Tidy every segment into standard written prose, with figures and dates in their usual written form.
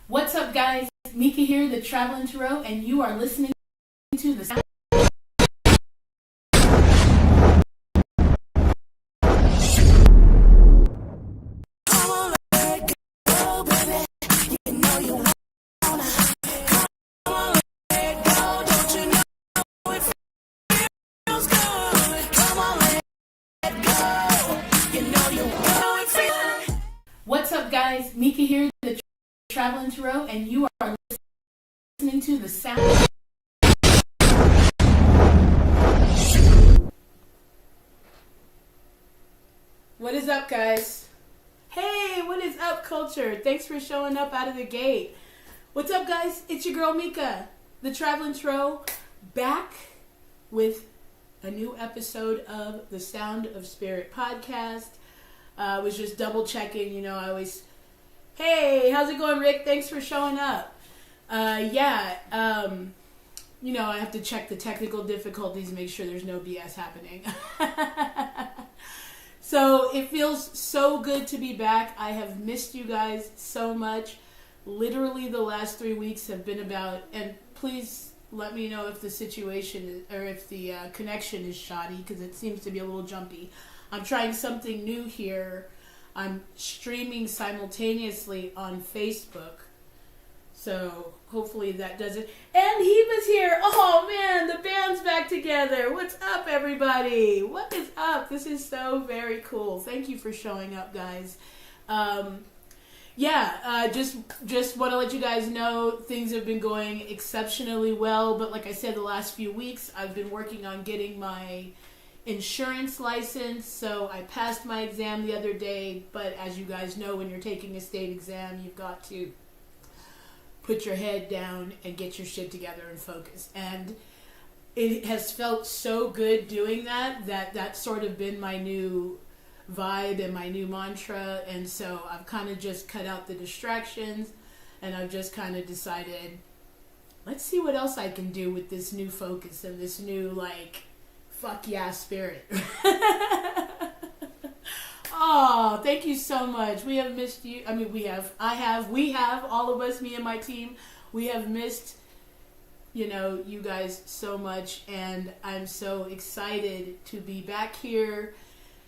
What's up, guys? Mika here, the Traveling Tarot, and you are listening to the sound. What's up, guys? Mika here, the Traveling Tarot, and you are listening to the sound. What is up, guys? Hey, what is up, culture? Thanks for showing up out of the gate. What's up, guys? It's your girl, Mika, the Traveling Tarot, back with a new episode of the Sound of Spirit podcast. I was just double checking, I always, hey, how's it going, Rick? Thanks for showing up. I have to check the technical difficulties, make sure there's no BS happening. So it feels so good to be back. I have missed you guys so much. Literally the last 3 weeks have been about, and please let me know if the situation or if the connection is shoddy, because it seems to be a little jumpy. I'm trying something new here. I'm streaming simultaneously on Facebook. So hopefully that does it. And Heba's here. Oh man, the band's back together. What's up, everybody? What is up? This is so very cool. Thank you for showing up, guys. Just want to let you guys know things have been going exceptionally well. But like I said, the last few weeks I've been working on getting my insurance license. So I passed my exam the other day. But as you guys know, when you're taking a state exam, you've got to put your head down and get your shit together and focus. And it has felt so good doing that that's sort of been my new vibe and my new mantra. And so I've kind of just cut out the distractions, and I've just kind of decided, let's see what else I can do with this new focus and this new, fuck yeah spirit. Oh, thank you so much. We have missed you. I mean, we have, all of us, me and my team, we have missed, you guys so much. And I'm so excited to be back here,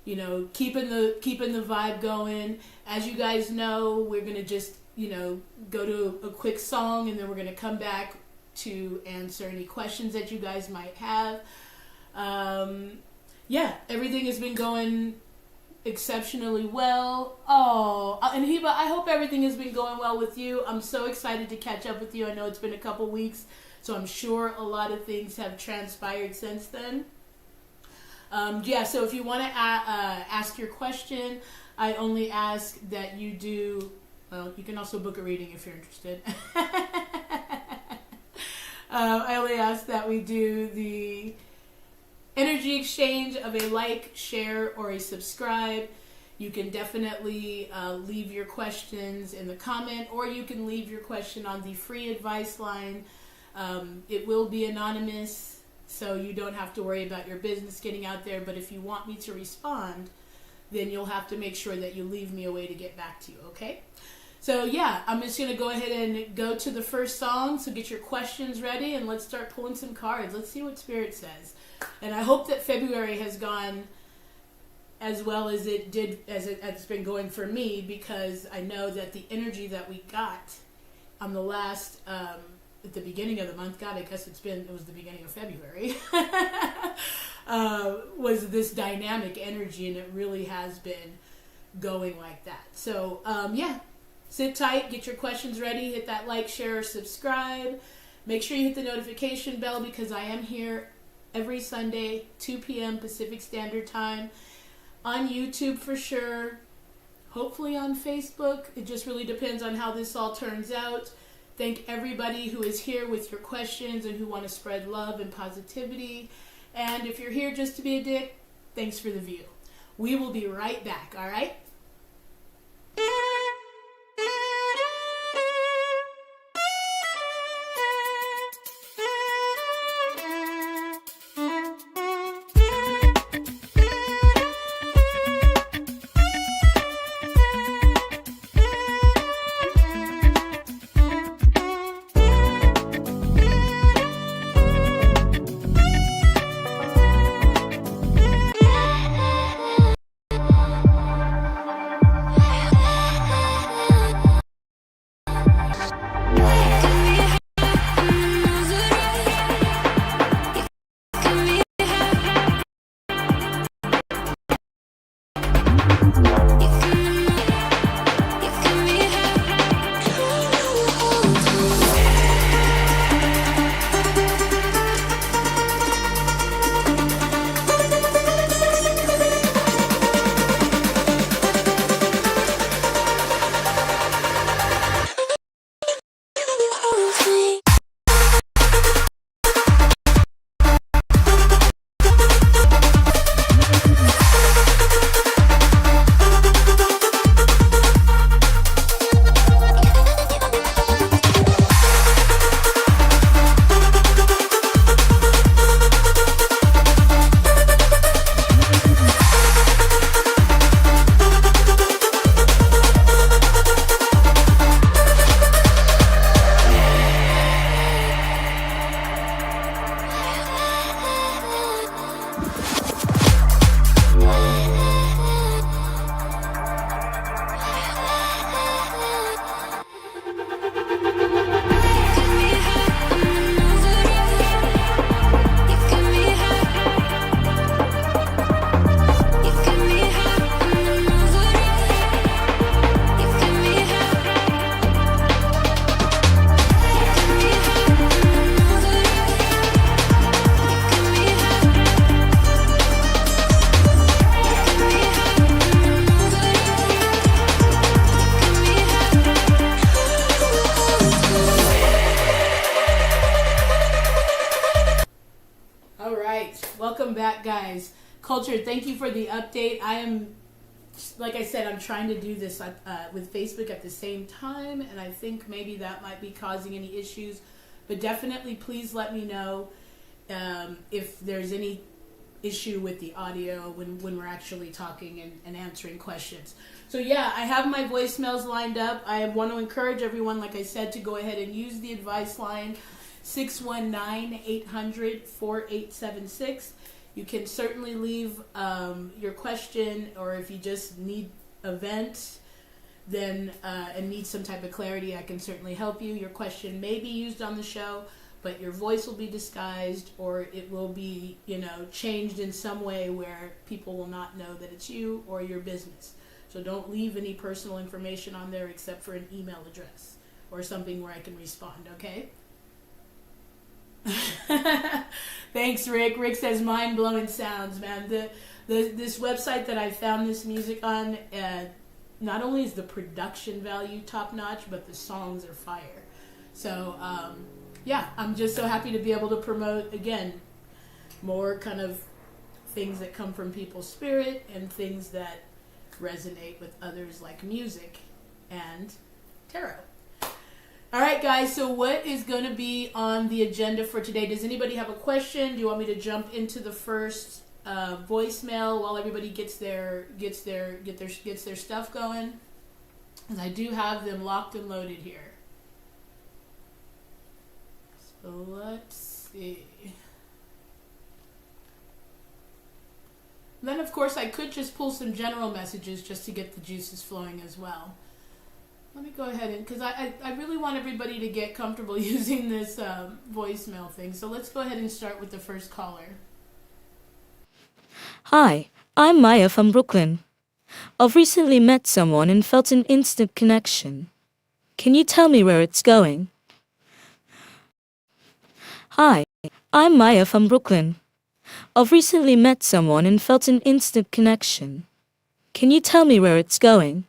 keeping the vibe going. As you guys know, we're going to just, go to a quick song, and then we're going to come back to answer any questions that you guys might have. Everything has been going exceptionally well. Oh, and Heba, I hope everything has been going well with you. I'm so excited to catch up with you. I know it's been a couple weeks, so I'm sure a lot of things have transpired since then. So if you want to ask your question, I only ask that you do, well, you can also book a reading if you're interested. I only ask that we do the energy exchange of a like, share, or a subscribe. You can definitely leave your questions in the comment, or you can leave your question on the free advice line. It will be anonymous, so you don't have to worry about your business getting out there. But if you want me to respond, then you'll have to make sure that you leave me a way to get back to you, okay? So I'm just going to go ahead and go to the first song. So get your questions ready, and let's start pulling some cards. Let's see what Spirit says. And I hope that February has gone as well as it did, as it's been going for me, because I know that the energy that we got on the last, at the beginning of the month, God, I guess it was the beginning of February, was this dynamic energy, and it really has been going like that. So, sit tight, get your questions ready, hit that like, share, or subscribe. Make sure you hit the notification bell, because I am here every Sunday, 2 p.m. Pacific Standard Time, on YouTube for sure, hopefully on Facebook. It just really depends on how this all turns out. Thank everybody who is here with your questions and who want to spread love and positivity. And if you're here just to be a dick, thanks for the view. We will be right back, all right? that, guys. Culture, thank you for the update. I am, like I said, I'm trying to do this with Facebook at the same time, and I think maybe that might be causing any issues. But definitely, please let me know if there's any issue with the audio when we're actually talking and answering questions. So yeah, I have my voicemails lined up. I want to encourage everyone, like I said, to go ahead and use the advice line 619-800-4876. You can certainly leave your question, or if you just need a vent then and need some type of clarity, I can certainly help you. Your question may be used on the show, but your voice will be disguised, or it will be, changed in some way where people will not know that it's you or your business. So don't leave any personal information on there except for an email address or something where I can respond, okay? Thanks, Rick. Rick says mind-blowing sounds, man. This website that I found this music on, not only is the production value top-notch, but the songs are fire. So, yeah, I'm just so happy to be able to promote, again, more kind of things that come from people's spirit and things that resonate with others, like music and tarot. All right, guys, so what is going to be on the agenda for today? Does anybody have a question? Do you want me to jump into the first voicemail while everybody gets their stuff going? Because I do have them locked and loaded here. So let's see. Then, of course, I could just pull some general messages just to get the juices flowing as well. Let me go ahead and, because I really want everybody to get comfortable using this voicemail thing. So let's go ahead and start with the first caller. Hi, I'm Maya from Brooklyn. I've recently met someone and felt an instant connection. Can you tell me where it's going? Hi, I'm Maya from Brooklyn. I've recently met someone and felt an instant connection. Can you tell me where it's going?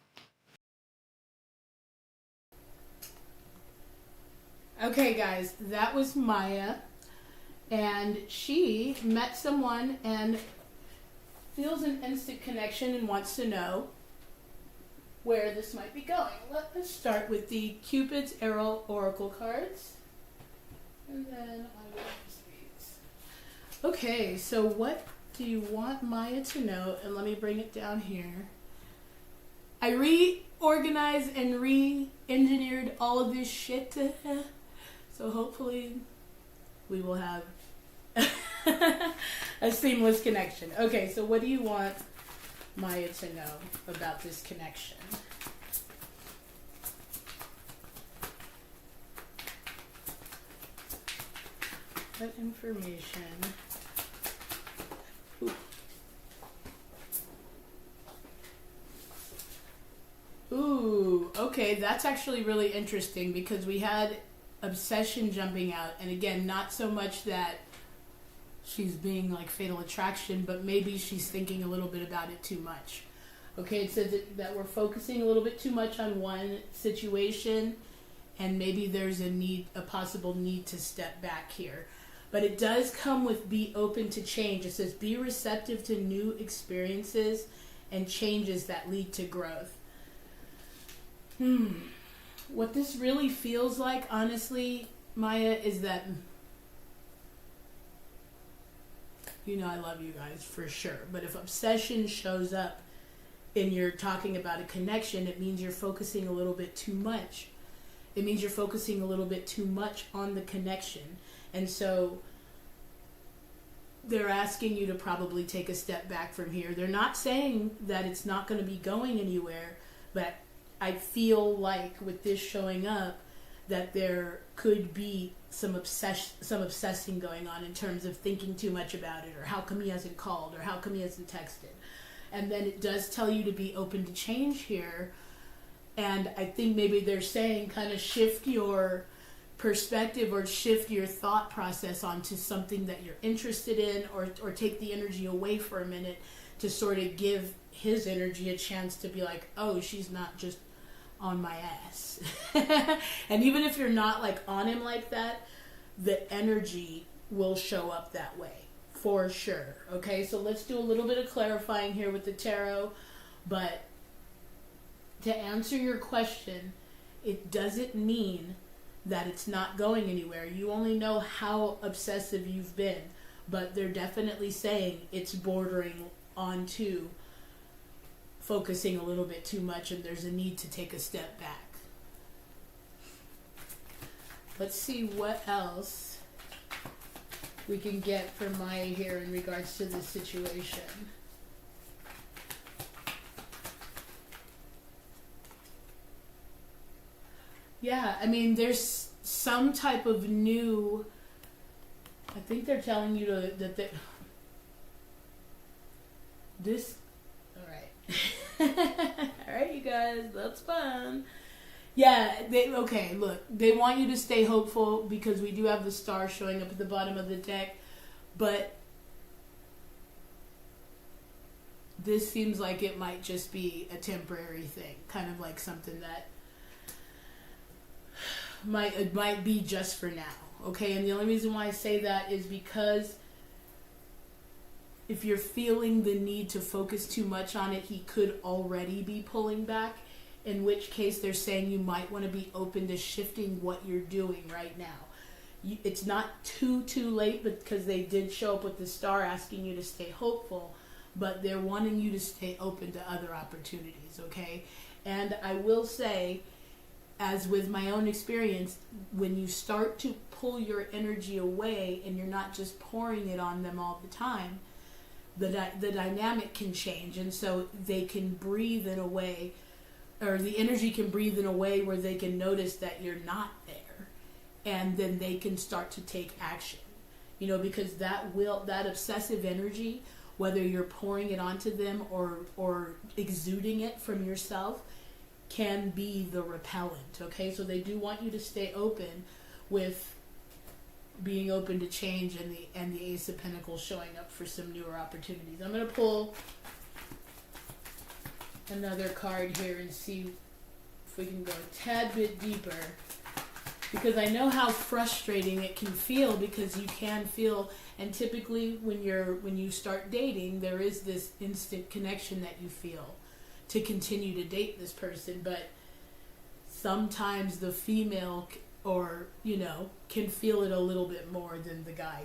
Okay, guys, that was Maya, and she met someone and feels an instant connection and wants to know where this might be going. Let us start with the Cupid's Arrow Oracle cards, and then I will use these. Okay, so what do you want Maya to know? And let me bring it down here. I reorganized and re-engineered all of this shit. So hopefully we will have a seamless connection. Okay, so what do you want Maya to know about this connection? What information? Ooh, okay, that's actually really interesting because we had obsession jumping out, and again, not so much that she's being like fatal attraction, but maybe she's thinking a little bit about it too much. Okay, it says that we're focusing a little bit too much on one situation, and maybe there's a possible need to step back here. But it does come with be open to change. It says be receptive to new experiences and changes that lead to growth. What this really feels like, honestly, Maya, is that, I love you guys for sure, but if obsession shows up and you're talking about a connection, it means you're focusing a little bit too much. It means you're focusing a little bit too much on the connection. And so they're asking you to probably take a step back from here. They're not saying that it's not going to be going anywhere, but I feel like with this showing up that there could be some obsessing going on in terms of thinking too much about it, or how come he hasn't called, or how come he hasn't texted. And then it does tell you to be open to change here. And I think maybe they're saying kind of shift your perspective or shift your thought process onto something that you're interested in, or take the energy away for a minute to sort of give his energy a chance to be like, oh, she's not just on my ass. And even if you're not like on him like that, the energy will show up that way for sure. Okay, so let's do a little bit of clarifying here with the tarot. But to answer your question, it doesn't mean that it's not going anywhere. You only know how obsessive you've been, but they're definitely saying it's bordering onto focusing a little bit too much, and there's a need to take a step back. Let's see what else we can get from Maya here in regards to this situation. Yeah, I mean, there's some type of new, I think they're telling you all right, you guys, that's fun. Yeah, okay, look, they want you to stay hopeful because we do have the star showing up at the bottom of the deck, but this seems like it might just be a temporary thing, kind of like something that might be just for now, okay? And the only reason why I say that is because if you're feeling the need to focus too much on it, he could already be pulling back, in which case they're saying you might want to be open to shifting what you're doing right now. It's not too late, because they did show up with the star asking you to stay hopeful, but they're wanting you to stay open to other opportunities, okay? And I will say, as with my own experience, when you start to pull your energy away and you're not just pouring it on them all the time, the dynamic can change, and so they can breathe in a way, or the energy can breathe in a way where they can notice that you're not there, and then they can start to take action, because that obsessive energy, whether you're pouring it onto them or exuding it from yourself, can be the repellent, okay? So they do want you to stay open with being open to change, and the Ace of Pentacles showing up for some newer opportunities. I'm going to pull another card here and see if we can go a tad bit deeper, because I know how frustrating it can feel, because you can feel, and typically when you start dating, there is this instant connection that you feel to continue to date this person, but sometimes the female can feel it a little bit more than the guy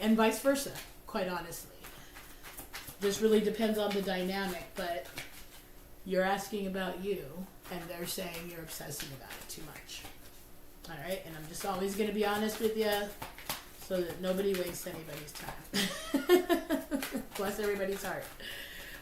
and vice versa, quite honestly. Just really depends on the dynamic, but you're asking about you and they're saying you're obsessing about it too much. All right, and I'm just always going to be honest with you so that nobody wastes anybody's time. Bless everybody's heart.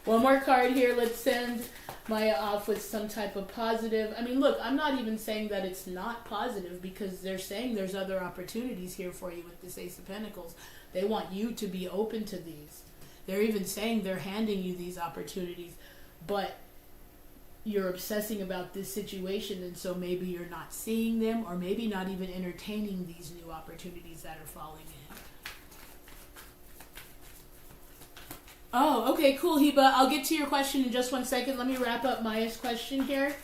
One more card here. Let's send Maya off with some type of positive. I mean, look, I'm not even saying that it's not positive, because they're saying there's other opportunities here for you with this Ace of Pentacles. They want you to be open to these. They're even saying they're handing you these opportunities, but you're obsessing about this situation, and so maybe you're not seeing them, or maybe not even entertaining these new opportunities that are falling in. Oh, okay, cool, Heba. I'll get to your question in just 1 second. Let me wrap up Maya's question here.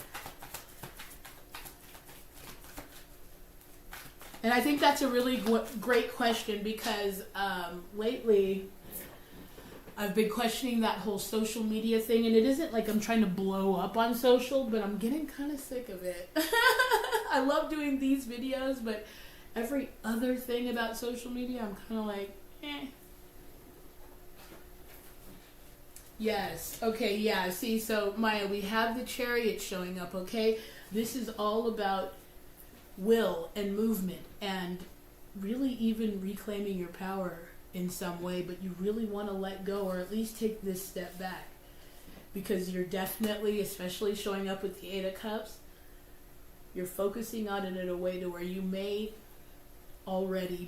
And I think that's a really great question, because lately I've been questioning that whole social media thing, and it isn't like I'm trying to blow up on social, but I'm getting kind of sick of it. I love doing these videos, but every other thing about social media, I'm kind of like, eh. Yes. Okay, yeah. See, so Maya, we have the Chariot showing up, okay? This is all about will and movement and really even reclaiming your power in some way, but you really want to let go, or at least take this step back, because you're definitely, especially showing up with the Eight of Cups, you're focusing on it in a way to where it may already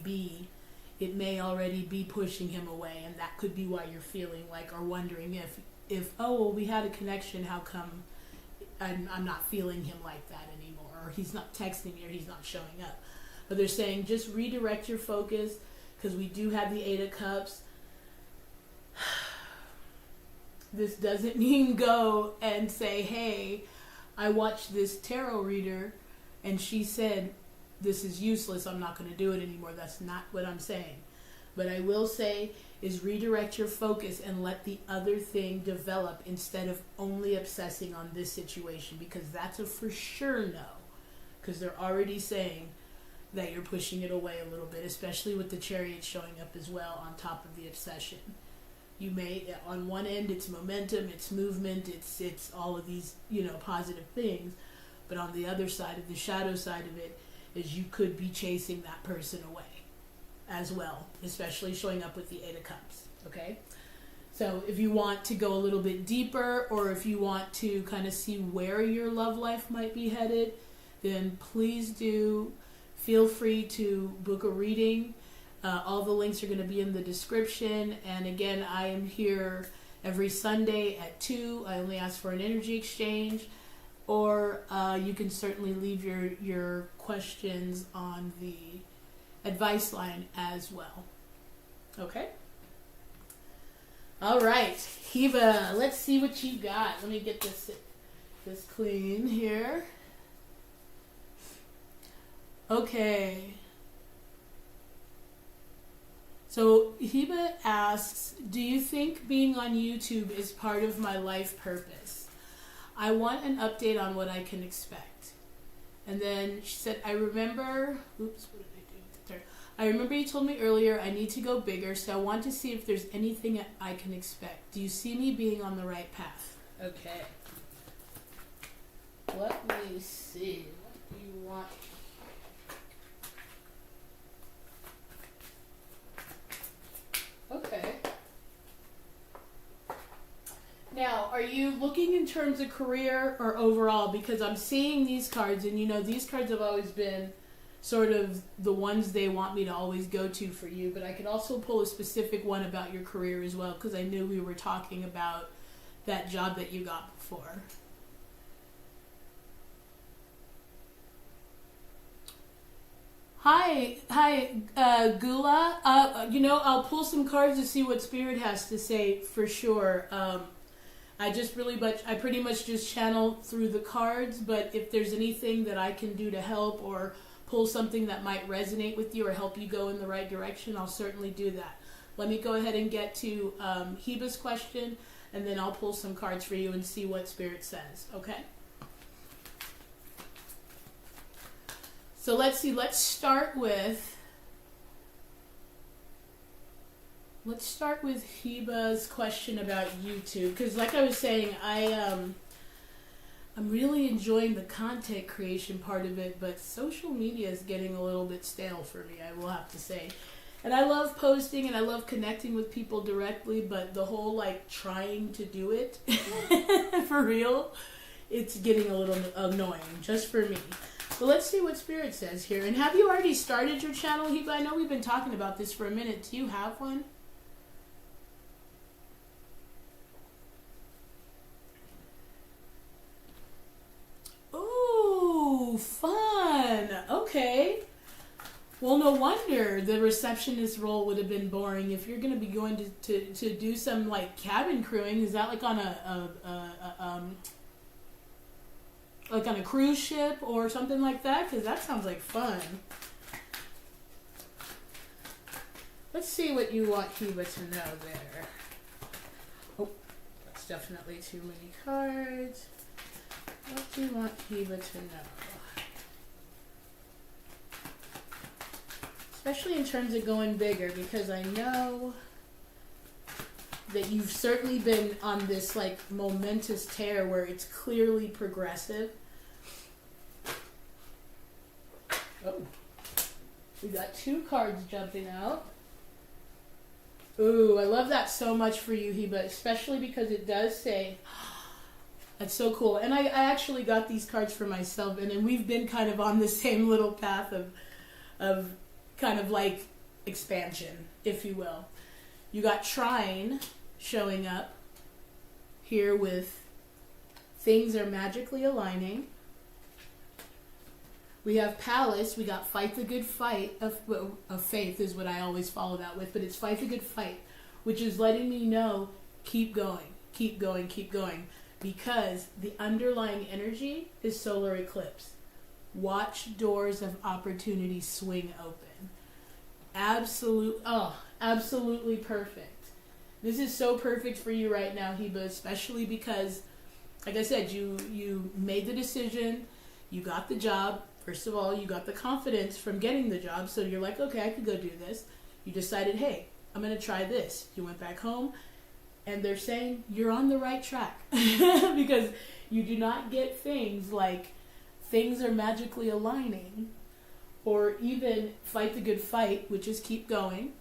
be pushing him away, and that could be why you're feeling like, or wondering if oh, well, we had a connection, how come I'm not feeling him like that anymore, or he's not texting me, or he's not showing up. But they're saying just redirect your focus, because we do have the Eight of Cups. This doesn't mean go and say, hey, I watched this tarot reader and she said this is useless, I'm not going to do it anymore. That's not what I'm saying. But I will say is redirect your focus and let the other thing develop instead of only obsessing on this situation, because that's a for sure no. Because they're already saying that you're pushing it away a little bit, especially with the Chariot showing up as well on top of the obsession. You may, on one end, it's momentum, it's movement, it's all of these, positive things. But on the other side of the shadow side of it is you could be chasing that person away as well, especially showing up with the Eight of Cups, okay? So if you want to go a little bit deeper, or if you want to kind of see where your love life might be headed, then please do feel free to book a reading. All the links are going to be in the description. And again, I am here every Sunday at 2. I only ask for an energy exchange. Or you can certainly leave your questions on the advice line as well. Okay? All right. Hiba, let's see what you got. Let me get this clean here. Okay. So Hiba asks, do you think being on YouTube is part of my life purpose? I want an update on what I can expect. And then she said, I remember you told me earlier I need to go bigger, so I want to see if there's anything I can expect. Do you see me being on the right path? Okay. Let me see. What do you want? Okay. Now, are you looking in terms of career or overall? Because I'm seeing these cards, and these cards have always been sort of the ones they want me to always go to for you. But I could also pull a specific one about your career as well, because I knew we were talking about that job that you got before. Hi, Gula. I'll pull some cards to see what Spirit has to say for sure. I pretty much just channel through the cards, but if there's anything that I can do to help or pull something that might resonate with you or help you go in the right direction, I'll certainly do that. Let me go ahead and get to Hiba's question, and then I'll pull some cards for you and see what Spirit says, okay? So let's see, let's start with Hiba's question about YouTube, because like I was saying, I'm really enjoying the content creation part of it, but social media is getting a little bit stale for me, I will have to say. And I love posting and I love connecting with people directly, but the whole trying to do it for real, it's getting a little annoying, just for me. So let's see what Spirit says here. And have you already started your channel, Hiba? I know we've been talking about this for a minute. Do you have one? Ooh, fun. Okay. Well, no wonder the receptionist role would have been boring. If you're going to be going to do some cabin crewing, is that on on a cruise ship or something like that? Because that sounds like fun. Let's see what you want Hiba to know there. Oh, that's definitely too many cards. What do you want Hiba to know? Especially in terms of going bigger, because I know that you've certainly been on this momentous tear where it's clearly progressive. Oh, we got 2 cards jumping out. Ooh, I love that so much for you, Hiba, especially because it does say, that's so cool. And I actually got these cards for myself, and then we've been kind of on the same little path of kind of expansion, if you will. You got Trine showing up here with things are magically aligning. We have Palace. We got fight the good fight of faith is what I always follow that with, but it's fight the good fight, which is letting me know keep going, keep going, keep going, because the underlying energy is solar eclipse. Watch doors of opportunity swing open. absolutely perfect. This is so perfect for you right now, Heba, especially because, like I said, you made the decision, you got the job. First of all, you got the confidence from getting the job, so you're like, okay, I could go do this. You decided, hey, I'm going to try this. You went back home, and they're saying you're on the right track because you do not get things like things are magically aligning, or even fight the good fight, which is keep going,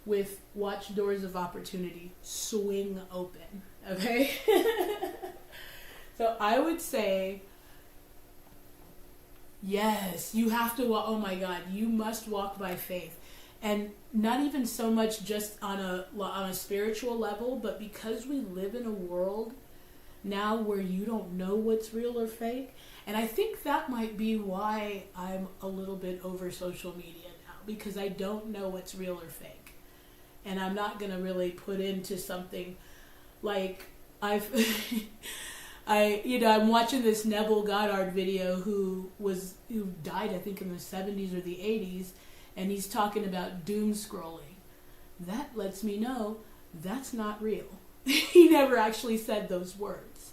with watch doors of opportunity swing open. Okay? So I would say, yes, you have to walk. Oh my God, you must walk by faith. And not even so much just on a spiritual level, but because we live in a world now where you don't know what's real or fake. And I think that might be why I'm a little bit over social media now, because I don't know what's real or fake. And I'm not going to really put into something like I'm watching this Neville Goddard video who died, I think, in the 70s or the 80s, and he's talking about doom scrolling. That lets me know that's not real. He never actually said those words.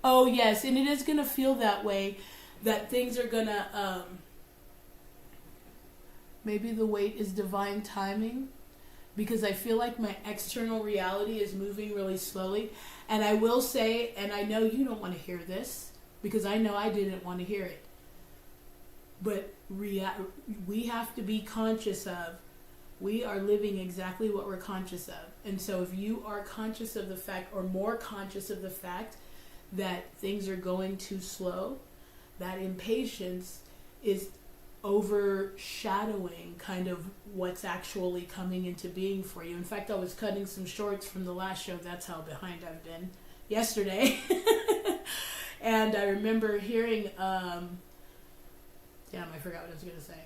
Oh, yes, and it is going to feel that way, that things are going to, maybe the wait is divine timing, because I feel like my external reality is moving really slowly. And I will say, and I know you don't want to hear this, because I know I didn't want to hear it, but we have to be conscious of, we are living exactly what we're conscious of. And so if you are conscious of the fact, or more conscious of the fact, that things are going too slow, that impatience is overshadowing kind of what's actually coming into being for you. In fact, I was cutting some shorts from the last show, that's how behind I've been, yesterday. And I remember hearing, damn, I forgot what I was going to say.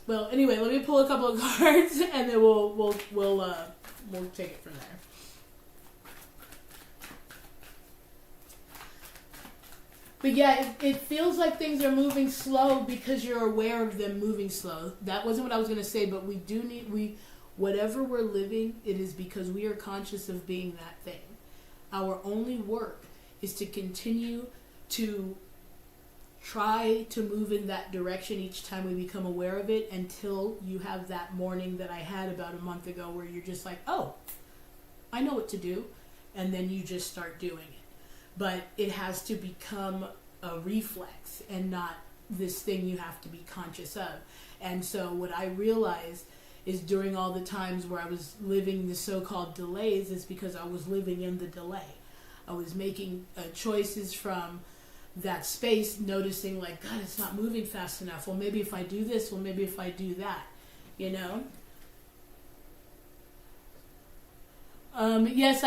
Well, anyway, let me pull a couple of cards, and then we'll take it from there. But yeah, it feels like things are moving slow because you're aware of them moving slow. That wasn't what I was going to say, but whatever we're living, it is because we are conscious of being that thing. Our only work is to continue to try to move in that direction each time we become aware of it, until you have that morning that I had about a month ago where you're just like, oh, I know what to do. And then you just start doing it. But it has to become a reflex and not this thing you have to be conscious of. And so what I realized is, during all the times where I was living the so-called delays, is because I was living in the delay. I was making choices from that space, noticing like, God, it's not moving fast enough. Well, maybe if I do this, well, maybe if I do that, you know? Yes,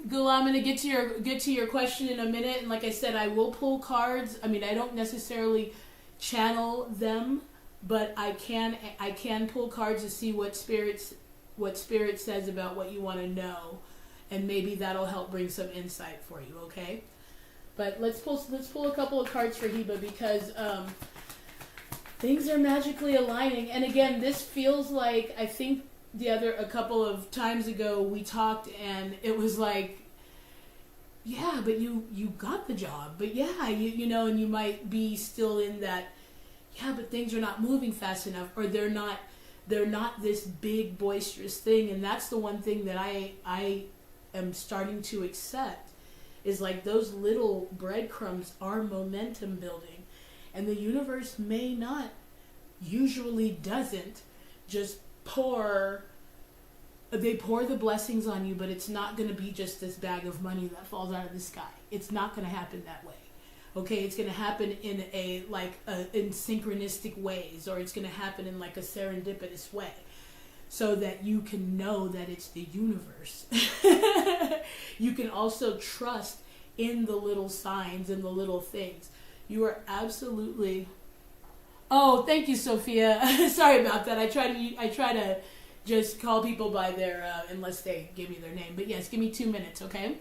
Gula, I'm gonna get to your question in a minute, and like I said, I will pull cards. I mean, I don't necessarily channel them, but I can pull cards to see what spirit says about what you want to know, and maybe that'll help bring some insight for you. Okay, but let's pull a couple of cards for Heba, because things are magically aligning, and again, this feels like, I think a couple of times ago we talked, and it was like, yeah, but you got the job, but yeah, you know, and you might be still in that, yeah, but things are not moving fast enough, or they're not this big boisterous thing. And that's the one thing that I am starting to accept, is like those little breadcrumbs are momentum building, and the universe usually doesn't just pour the blessings on you, but it's not going to be just this bag of money that falls out of the sky. It's not going to happen that way. Okay, it's going to happen in in synchronistic ways, or it's going to happen in like a serendipitous way, so that you can know that it's the universe. You can also trust in the little signs and the little things. You are absolutely. Oh, thank you, Sophia. Sorry about that. I try to just call people by their unless they give me their name. But yes, give me 2 minutes, okay?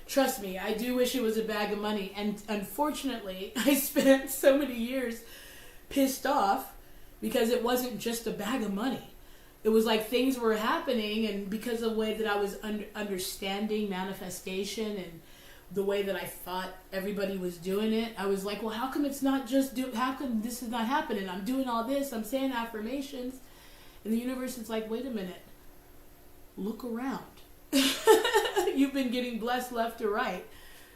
Trust me, I do wish it was a bag of money, and unfortunately, I spent so many years pissed off because it wasn't just a bag of money. It was like things were happening, and because of the way that I was understanding manifestation and the way that I thought everybody was doing it, I was like, well, how come it's not just how come this is not happening? I'm doing all this, I'm saying affirmations, and the universe is like, wait a minute, look around. You've been getting blessed left to right.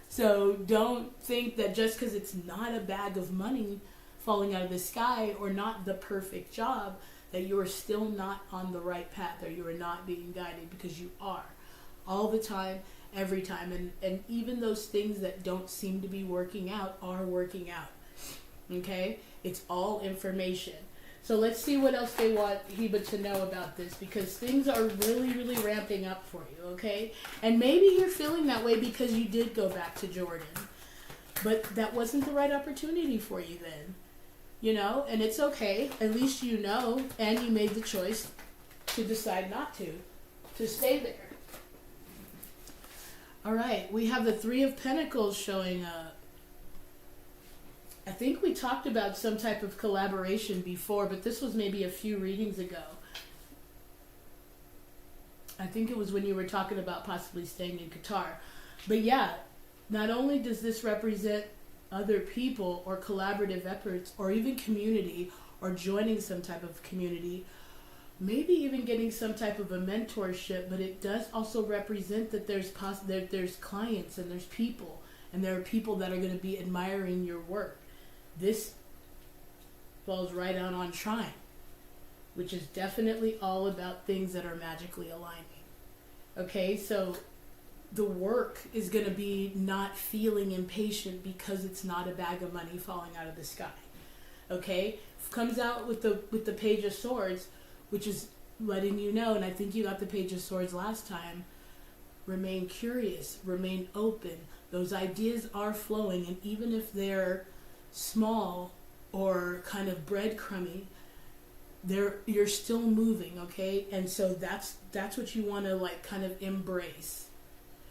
So don't think that just because it's not a bag of money falling out of the sky or not the perfect job, that you are still not on the right path or you are not being guided, because you are all the time, every time. And even those things that don't seem to be working out are working out. Okay? It's all information. So let's see what else they want Heba to know about this, because things are really, really ramping up for you, okay? And maybe you're feeling that way because you did go back to Jordan, but that wasn't the right opportunity for you then, you know? And it's okay. At least you know, and you made the choice to decide not to stay there. All right, we have the Three of Pentacles showing up. I think we talked about some type of collaboration before, but this was maybe a few readings ago. I think it was when you were talking about possibly staying in Qatar. But yeah, not only does this represent other people or collaborative efforts or even community or joining some type of community, maybe even getting some type of a mentorship, but it does also represent that there's clients and there's people, and there are people that are going to be admiring your work. This falls right out on Trine, which is definitely all about things that are magically aligning. Okay, so the work is going to be not feeling impatient because it's not a bag of money falling out of the sky. Okay, comes out with the Page of Swords, which is letting you know, and I think you got the Page of Swords last time, remain curious, remain open. Those ideas are flowing, and even if they're small or kind of breadcrumby, you're still moving, okay? And so that's what you want to like kind of embrace,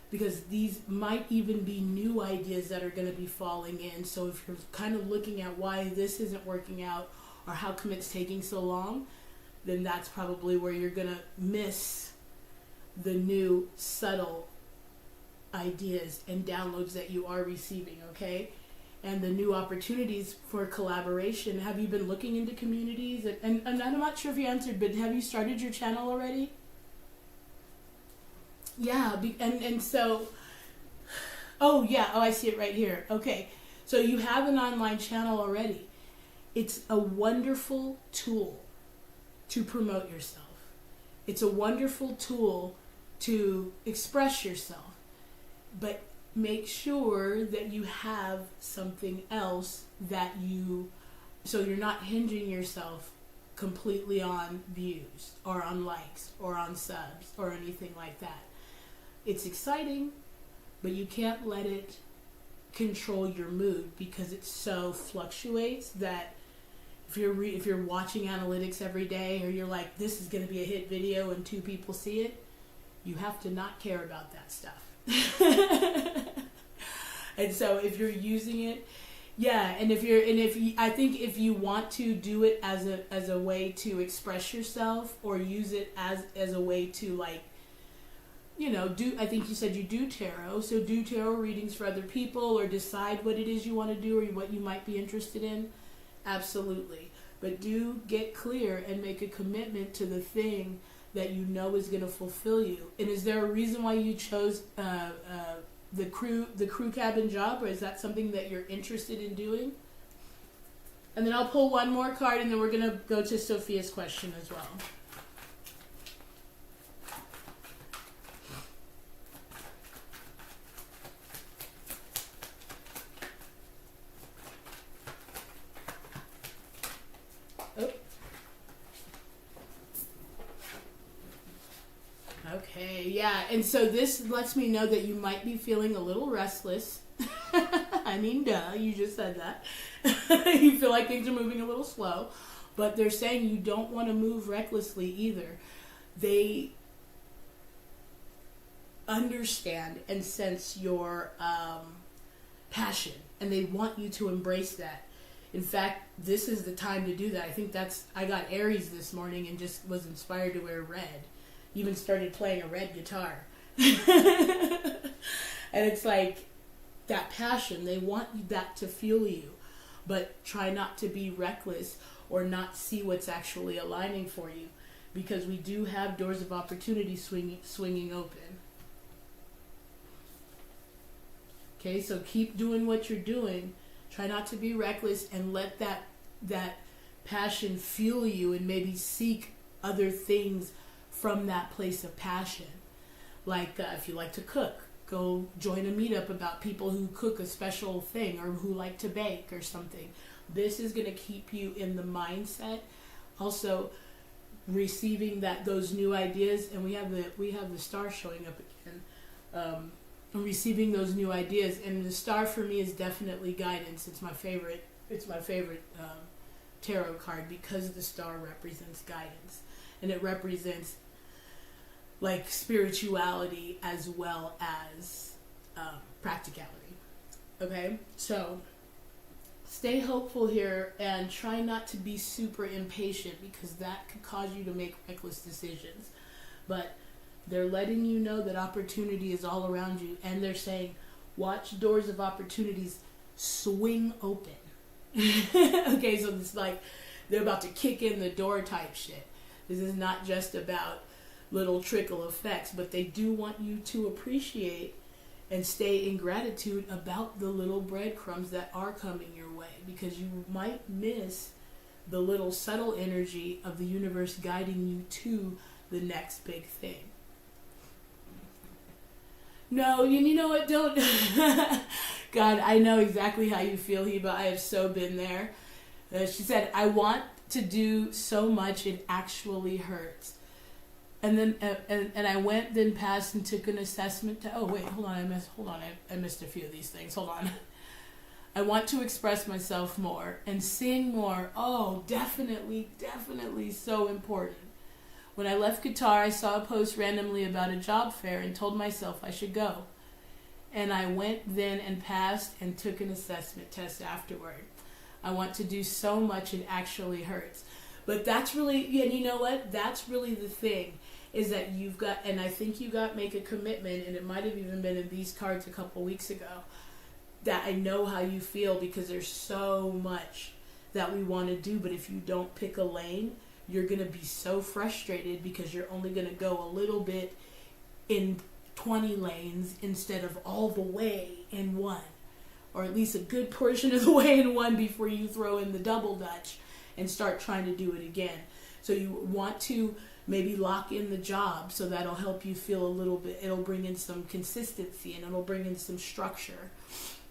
because these might even be new ideas that are going to be falling in. So if you're kind of looking at why this isn't working out or how come it's taking so long, then that's probably where you're going to miss the new subtle ideas and downloads that you are receiving, okay? And the new opportunities for collaboration. Have you been looking into communities? And I'm not sure if you answered, but have you started your channel already? Yeah, and so, I see it right here. Okay, so you have an online channel already. It's a wonderful tool to promote yourself. It's a wonderful tool to express yourself. But make sure that you have something else so you're not hinging yourself completely on views or on likes or on subs or anything like that. It's exciting, but you can't let it control your mood, because it so fluctuates that if you're watching analytics every day, or you're like, this is going to be a hit video and 2 people see it, you have to not care about that stuff. And so if you're using it, I think if you want to do it as a way to express yourself, or use it as a way to, like, I think you said you do tarot, so do tarot readings for other people, or decide what it is you want to do or what you might be interested in. Absolutely. But do get clear and make a commitment to the thing that you know is going to fulfill you. And is there a reason why you chose the crew cabin job, or is that something that you're interested in doing? And then I'll pull one more card, and then we're going to go to Sophia's question as well. Okay, yeah, and so this lets me know that you might be feeling a little restless. I mean, duh, you just said that. You feel like things are moving a little slow, but they're saying you don't want to move recklessly either. They understand and sense your passion, and they want you to embrace that. In fact, this is the time to do that. I think I got Aries this morning and just was inspired to wear red. Even started playing a red guitar. And it's like that passion, they want that to fuel you, but try not to be reckless or not see what's actually aligning for you, because we do have doors of opportunity swinging open. Okay, so keep doing what you're doing. Try not to be reckless and let that passion fuel you, and maybe seek other things from that place of passion. Like if you like to cook, go join a meetup about people who cook a special thing or who like to bake or something. This is going to keep you in the mindset. Also, receiving those new ideas, and we have the star showing up again. Receiving those new ideas, and the star for me is definitely guidance. It's my favorite tarot card, because the star represents guidance, and it represents like spirituality as well as practicality. Okay, so stay hopeful here and try not to be super impatient, because that could cause you to make reckless decisions. But they're letting you know that opportunity is all around you, and they're saying, watch doors of opportunities swing open. Okay, so it's like they're about to kick in the door type shit. This is not just about little trickle effects, but they do want you to appreciate and stay in gratitude about the little breadcrumbs that are coming your way, because you might miss the little subtle energy of the universe guiding you to the next big thing. No, you know what, don't. God, I know exactly how you feel, Heba. I have so been there. She said, I want to do so much, it actually hurts. And then, and I went, then passed, and took an assessment to, oh wait, hold on, I missed a few of these things, hold on. I want to express myself more and sing more. Oh, definitely so important. When I left guitar, I saw a post randomly about a job fair and told myself I should go. And I went then and passed and took an assessment test afterward. I want to do so much, it actually hurts. But that's really, and you know what? That's really the thing, is that you've got, and I think you got make a commitment, and it might have even been in these cards a couple weeks ago, that I know how you feel, because there's so much that we want to do, but if you don't pick a lane, you're going to be so frustrated, because you're only going to go a little bit in 20 lanes instead of all the way in one, or at least a good portion of the way in one before you throw in the double dutch and start trying to do it again. So you want to maybe lock in the job, so that'll help you feel a little bit, it'll bring in some consistency, and it'll bring in some structure.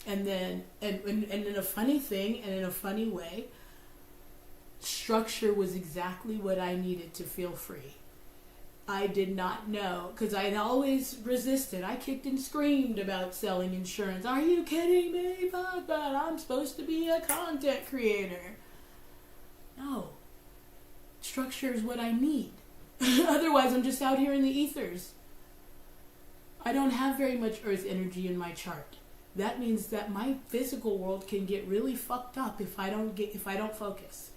And then, and in a funny thing, and in a funny way, structure was exactly what I needed to feel free. I did not know, because I had always resisted. I kicked and screamed about selling insurance. Are you kidding me? Fuck that. I'm supposed to be a content creator. No. Structure is what I need. Otherwise, I'm just out here in the ethers. I don't have very much earth energy in my chart. That means that my physical world can get really fucked up if I don't focus.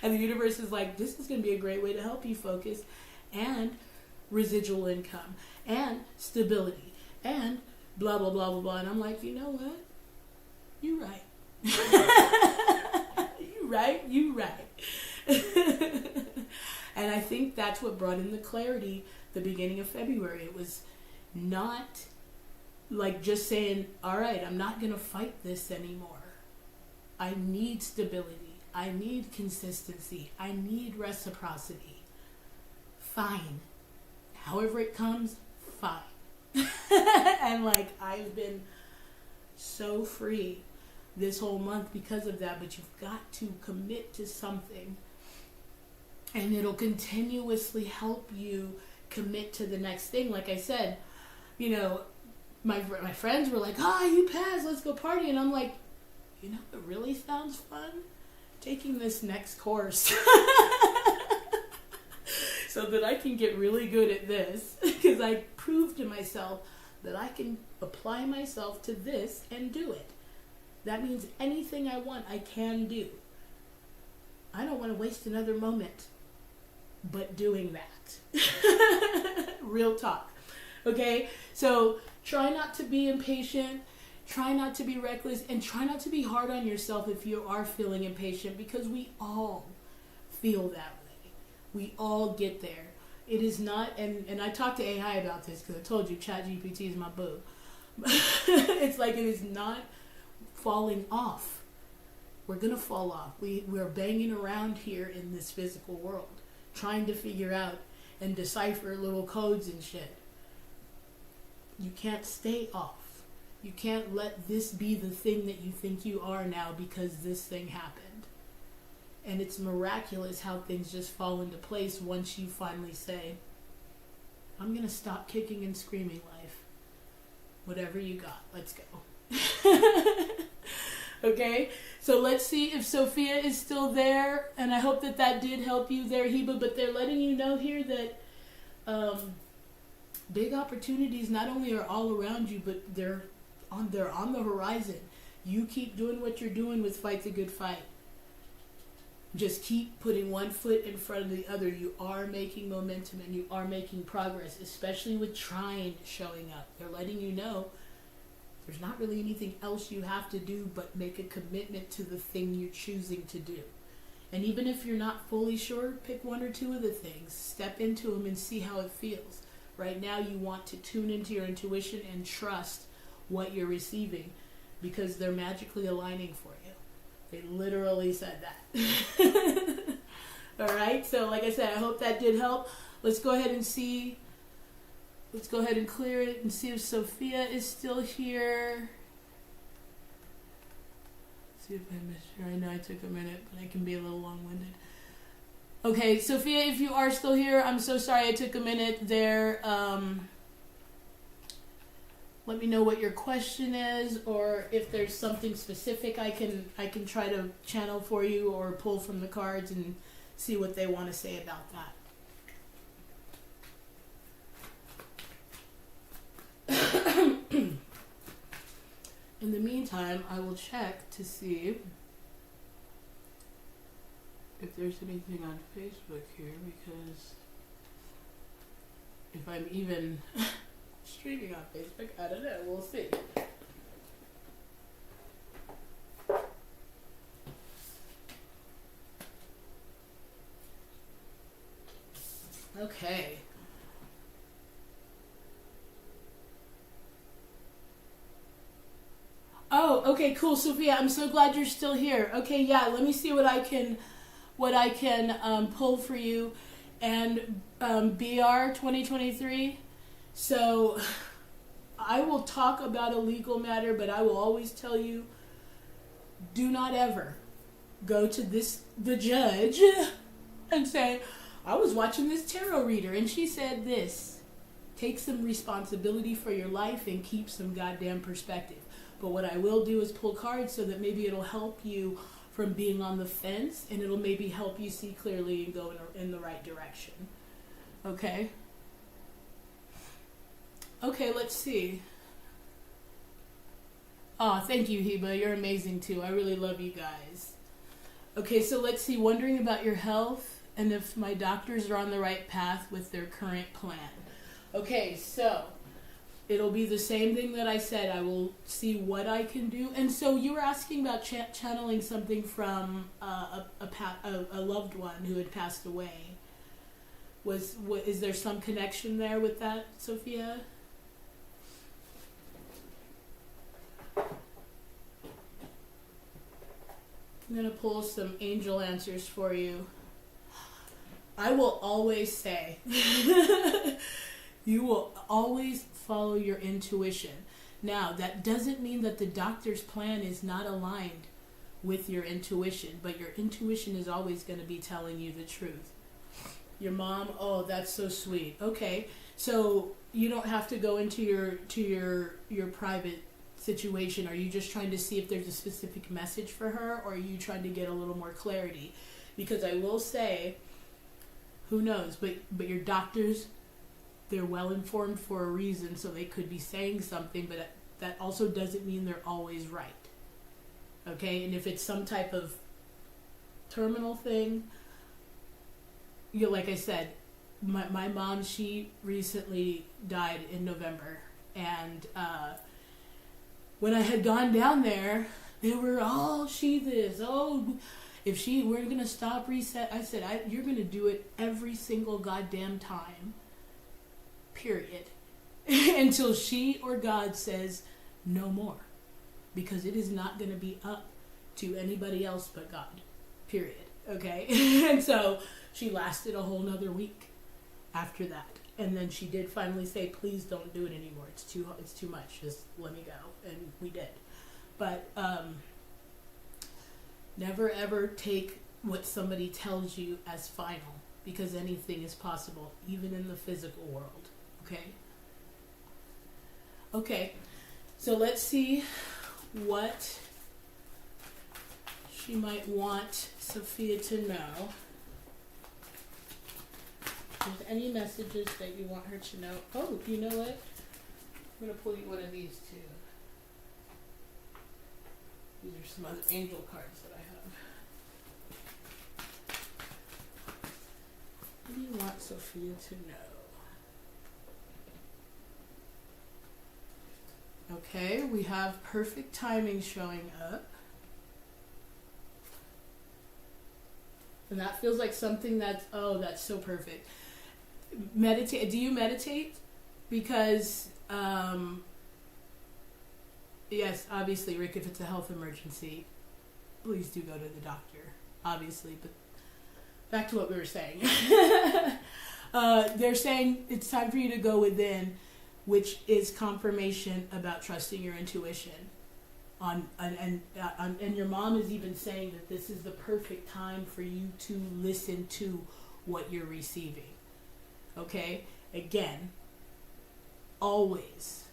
And the universe is like, this is going to be a great way to help you focus, and residual income, and stability, and blah, blah, blah, blah, blah. And I'm like, you know what? You're right. You right. And I think that's what brought in the clarity the beginning of February. It was not like just saying, all right, I'm not going to fight this anymore. I need stability. I need consistency. I need reciprocity. Fine. However it comes, fine. And like, I've been so free this whole month because of that, but you've got to commit to something, and it'll continuously help you commit to the next thing. Like I said, you know, my friends were like, you passed, let's go party. And I'm like, you know what really sounds fun? Taking this next course. So that I can get really good at this, because I proved to myself that I can apply myself to this and do it. That means anything I want, I can do. I don't want to waste another moment but doing that. Real talk. Okay? So try not to be impatient. Try not to be reckless. And try not to be hard on yourself if you are feeling impatient, because we all feel that way. We all get there. It is not, and I talked to AI about this because I told you ChatGPT is my boo. It's like, it is not falling off. We're going to fall off. We're banging around here in this physical world, trying to figure out and decipher little codes and shit. You can't stay off. You can't let this be the thing that you think you are now because this thing happened. And it's miraculous how things just fall into place once you finally say, I'm going to stop kicking and screaming, life. Whatever you got, let's go. Okay, so let's see if Sophia is still there, and I hope that did help you there, Heba, but they're letting you know here that big opportunities not only are all around you, but they're on the horizon. You keep doing what you're doing with Fight the Good Fight. Just keep putting one foot in front of the other. You are making momentum and you are making progress, especially with Trine showing up. They're letting you know there's not really anything else you have to do but make a commitment to the thing you're choosing to do. And even if you're not fully sure, pick one or two of the things. Step into them and see how it feels. Right now you want to tune into your intuition and trust what you're receiving, because they're magically aligning for you. They literally said that. All right, so like I said, I hope that did help. Let's go ahead and see. Let's go ahead and clear it and see if Sophia is still here. See if I missed her. I know I took a minute, but I can be a little long-winded. Okay, Sophia, if you are still here, I'm so sorry I took a minute there. Let me know what your question is, or if there's something specific I can try to channel for you or pull from the cards and see what they want to say about that. In the meantime, I will check to see if there's anything on Facebook here, because if I'm even streaming on Facebook, I don't know, we'll see. Okay. Oh, okay, cool, Sophia. I'm so glad you're still here. Okay, yeah, let me see what I can pull for you. And BR 2023. So I will talk about a legal matter, but I will always tell you, do not ever go to the judge and say, I was watching this tarot reader and she said this. Take some responsibility for your life and keep some goddamn perspective. But what I will do is pull cards so that maybe it'll help you from being on the fence, and it'll maybe help you see clearly and go in the right direction. Okay? Okay, let's see. Oh, thank you, Heba. You're amazing too. I really love you guys. Okay, so let's see. Wondering about your health and if my doctors are on the right path with their current plan. Okay, so it'll be the same thing that I said. I will see what I can do. And so you were asking about channeling something from a loved one who had passed away. Is there some connection there with that, Sophia? I'm going to pull some angel answers for you. I will always say, you will always follow your intuition. Now, that doesn't mean that the doctor's plan is not aligned with your intuition, but your intuition is always going to be telling you the truth. Your mom, oh, that's so sweet. Okay, so you don't have to go into your private situation. Are you just trying to see if there's a specific message for her, or are you trying to get a little more clarity? Because I will say, who knows, but your doctors, they're well informed for a reason, so they could be saying something, but that also doesn't mean they're always right. Okay, and if it's some type of terminal thing, like I said, my mom, she recently died in November, and when I had gone down there, they were, oh, if we're gonna stop reset. I said, you're gonna do it every single goddamn time, period, until she or God says no more, because it is not gonna be up to anybody else but God, period. Okay. And so she lasted a whole nother week after that, and then she did finally say, please don't do it anymore, it's too much, just let me go. And we did. But never ever take what somebody tells you as final, because anything is possible, even in the physical world. Okay, so let's see what she might want Sophia to know. If there's any messages that you want her to know. Oh, you know what? I'm going to pull you one of these too. These are some other angel cards that I have. What do you want Sophia to know? Okay, we have perfect timing showing up. And that feels like something that's so perfect. Meditate. Do you meditate? Because, yes, obviously, Rick, if it's a health emergency, please do go to the doctor, obviously. But back to what we were saying. They're saying it's time for you to go within, which is confirmation about trusting your intuition. And your mom is even saying that this is the perfect time for you to listen to what you're receiving. Okay? Again, always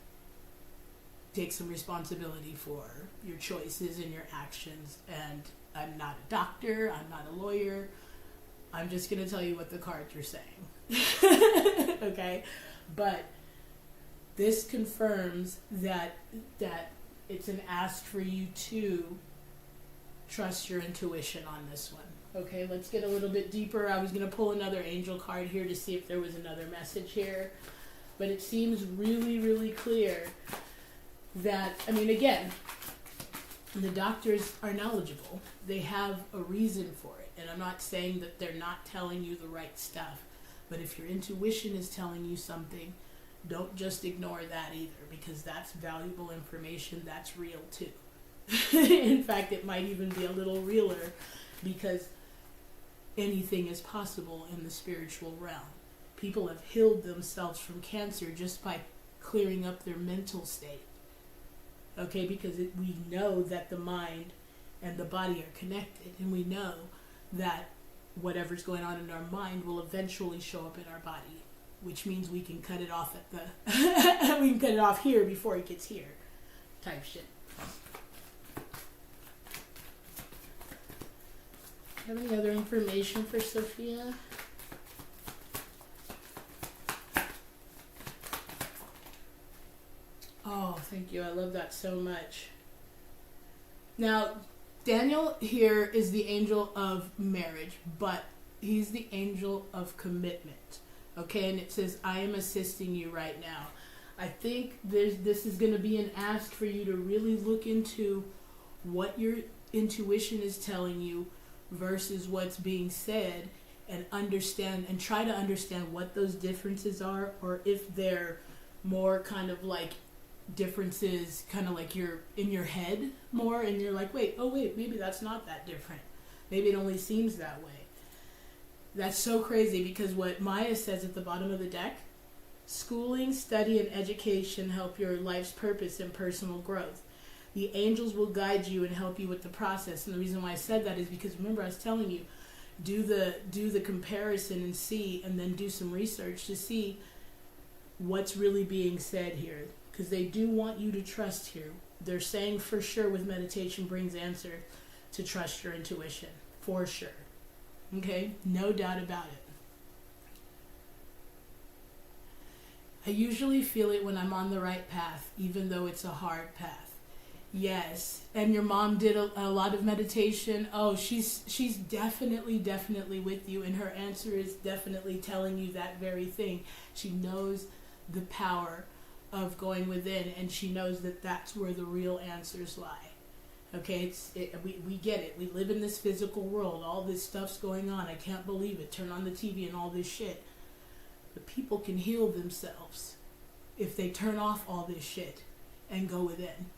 take some responsibility for your choices and your actions. And I'm not a doctor, I'm not a lawyer. I'm just going to tell you what the cards are saying. Okay? But this confirms that it's an ask for you to trust your intuition on this one. Okay, let's get a little bit deeper. I was going to pull another angel card here to see if there was another message here. But it seems really, really clear that, I mean, again, the doctors are knowledgeable. They have a reason for it. And I'm not saying that they're not telling you the right stuff. But if your intuition is telling you something, don't just ignore that either, because that's valuable information. That's real too. In fact, it might even be a little realer, because anything is possible in the spiritual realm. People have healed themselves from cancer just by clearing up their mental state. Okay, because we know that the mind and the body are connected, and we know that whatever's going on in our mind will eventually show up in our body, which means we can cut it off at the we can cut it off here before it gets here, type shit. Have any other information for Sophia? Oh, thank you. I love that so much. Now, Daniel here is the angel of marriage, but he's the angel of commitment. Okay, and it says, I am assisting you right now. I think this is going to be an ask for you to really look into what your intuition is telling you versus what's being said, and understand and try to understand what those differences are, or if they're more kind of like differences, kind of like you're in your head more, and you're like, wait, maybe that's not that different. Maybe it only seems that way. That's so crazy, because what Maya says at the bottom of the deck, schooling, study, and education help your life's purpose and personal growth. The angels will guide you and help you with the process. And the reason why I said that is because, remember, I was telling you, do the comparison and see, and then do some research to see what's really being said here, because they do want you to trust here. They're saying for sure with meditation brings answer to trust your intuition, for sure. Okay, no doubt about it. I usually feel it when I'm on the right path, even though it's a hard path. Yes, and your mom did a lot of meditation. Oh, she's definitely with you, and her answer is definitely telling you that very thing. She knows the power of going within, and she knows that that's where the real answers lie. Okay, we get it. We live in this physical world. All this stuff's going on. I can't believe it. Turn on the TV and all this shit. But people can heal themselves if they turn off all this shit and go within.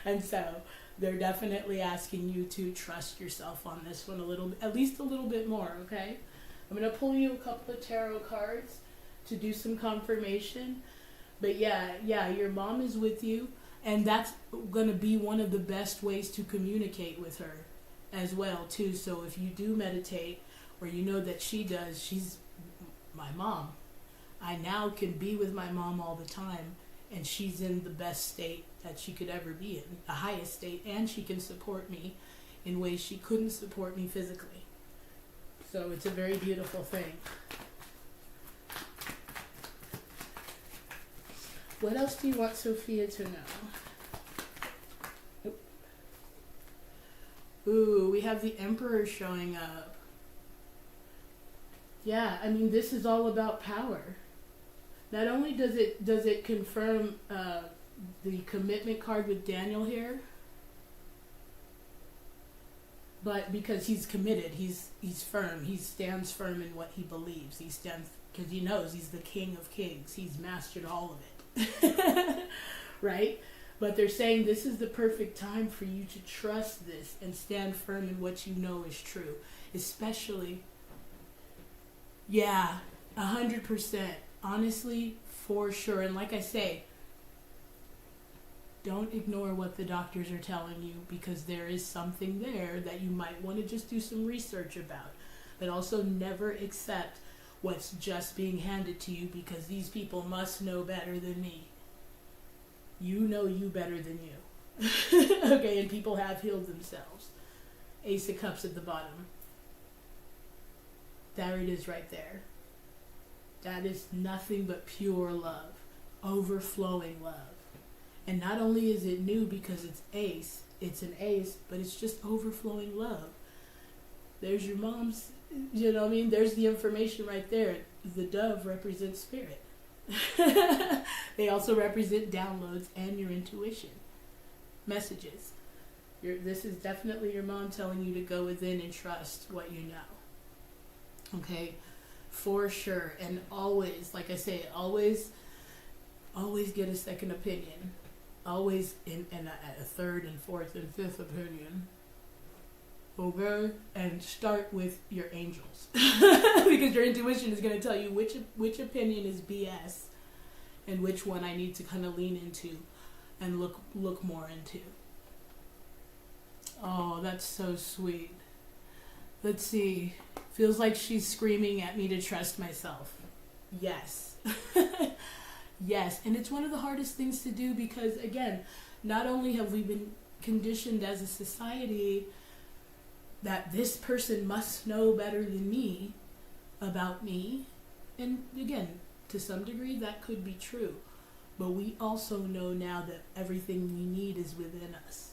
And so they're definitely asking you to trust yourself on this one at least a little bit more, okay? I'm going to pull you a couple of tarot cards to do some confirmation. But yeah, your mom is with you, and that's going to be one of the best ways to communicate with her as well, too. So if you do meditate, or you know that she does, she's my mom. I now can be with my mom all the time, and she's in the best state that she could ever be in, the highest state, and she can support me in ways she couldn't support me physically. So it's a very beautiful thing. What else do you want Sophia to know? Ooh, we have the Emperor showing up. Yeah, I mean, this is all about power. Not only does it confirm the commitment card with Daniel here, but because he's committed, he's firm. He stands firm in what he believes. He stands because he knows he's the King of Kings. He's mastered all of it, right? But they're saying this is the perfect time for you to trust this and stand firm in what you know is true, especially. Yeah, 100%. Honestly, for sure. And like I say, don't ignore what the doctors are telling you, because there is something there that you might want to just do some research about. But also never accept what's just being handed to you, because these people must know better than me. You know you better than you. Okay, and people have healed themselves. Ace of Cups at the bottom. There it is right there. That is nothing but pure love, overflowing love. And not only is it new because it's an ace, but it's just overflowing love. There's your mom's, you know what I mean? There's the information right there. The dove represents spirit. They also represent downloads and your intuition, messages. This is definitely your mom telling you to go within and trust what you know. Okay? For sure. And always, like I say, always get a second opinion. Always in a third and fourth and fifth opinion. Okay? And start with your angels. Because your intuition is going to tell you which opinion is BS and which one I need to kind of lean into and look more into. Oh, that's so sweet. Let's see. Feels like she's screaming at me to trust myself. Yes. Yes. And it's one of the hardest things to do because, again, not only have we been conditioned as a society that this person must know better than me about me, and again, to some degree that could be true, but we also know now that everything we need is within us.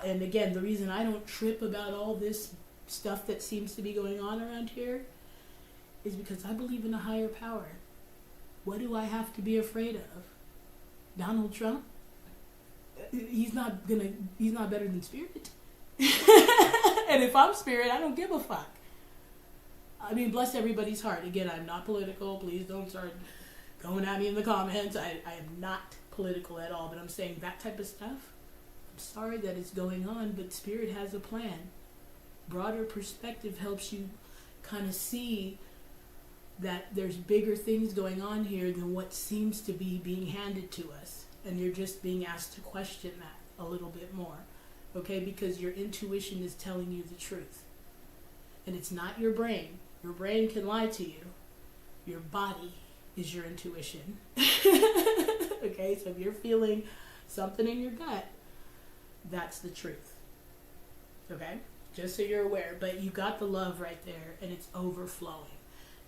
And again, the reason I don't trip about all this stuff that seems to be going on around here is because I believe in a higher power. What do I have to be afraid of? Donald Trump? He's not better than spirit. And if I'm spirit, I don't give a fuck. I mean, bless everybody's heart. Again, I'm not political. Please don't start going at me in the comments. I am not political at all, but I'm saying that type of stuff, I'm sorry that it's going on, but spirit has a plan. Broader perspective helps you kind of see that there's bigger things going on here than what seems to be being handed to us. And you're just being asked to question that a little bit more. Okay? Because your intuition is telling you the truth. And it's not your brain. Your brain can lie to you. Your body is your intuition. Okay? So if you're feeling something in your gut, that's the truth. Okay? Just so you're aware. But you got the love right there, and it's overflowing.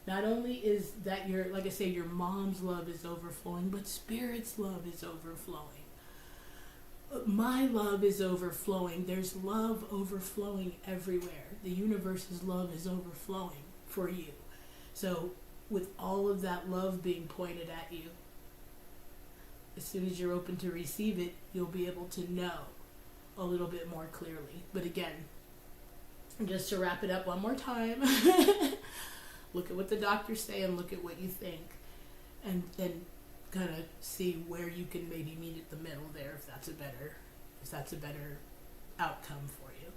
Not only is that like I say, your mom's love is overflowing, but spirit's love is overflowing. My love is overflowing. There's love overflowing everywhere. The universe's love is overflowing for you. So with all of that love being pointed at you, as soon as you're open to receive it, you'll be able to know a little bit more clearly. But again, just to wrap it up one more time, look at what the doctors say and look at what you think, and then kind of see where you can maybe meet at the middle there, if that's a better outcome for you.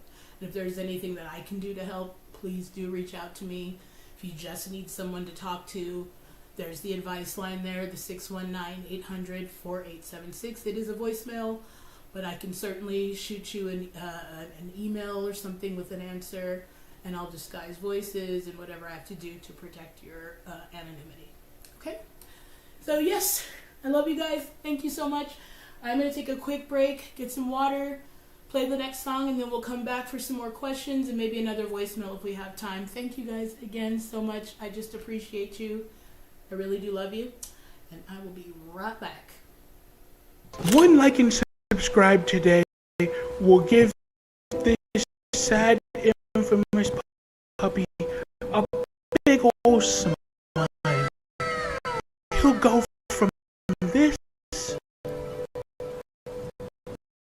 And if there's anything that I can do to help, please do reach out to me. If you just need someone to talk to, there's the advice line there, the 619-800-4876. It is a voicemail, but I can certainly shoot you an email or something with an answer, and I'll disguise voices and whatever I have to do to protect your anonymity. Okay? So yes, I love you guys. Thank you so much. I'm going to take a quick break, get some water, play the next song, and then we'll come back for some more questions and maybe another voicemail if we have time. Thank you guys again so much. I just appreciate you. I really do love you. And I will be right back. One like and subscribe today will give this sad, infamous puppy a big old smile. He'll go from this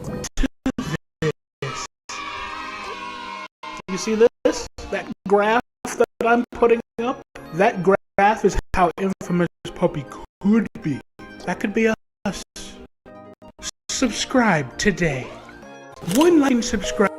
to this. You see this? That graph that I'm putting up? That graph is how infamous puppy could be. That could be us. Subscribe today. One like and subscribe.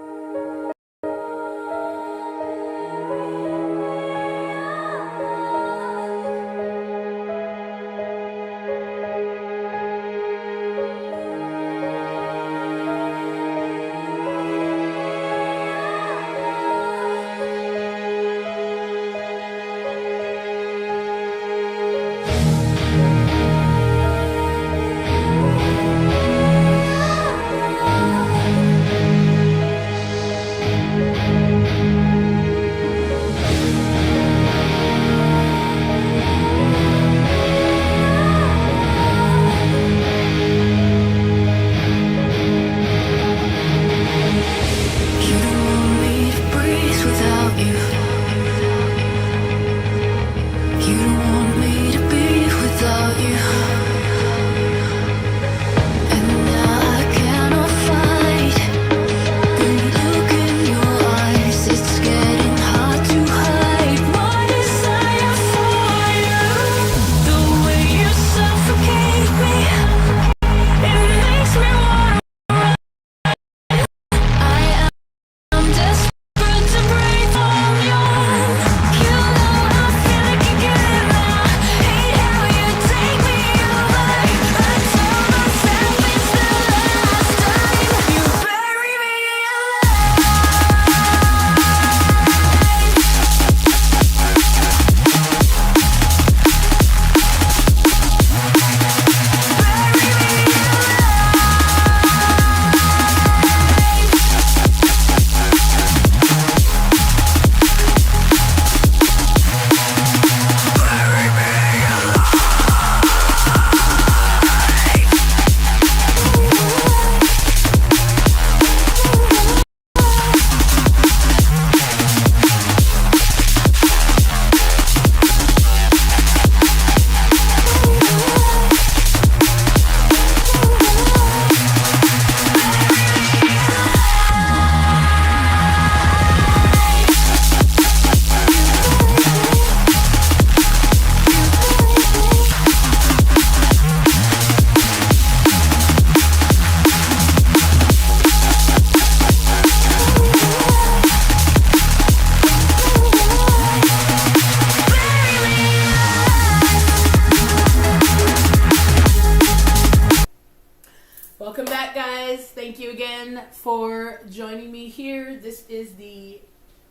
for joining me here. This is the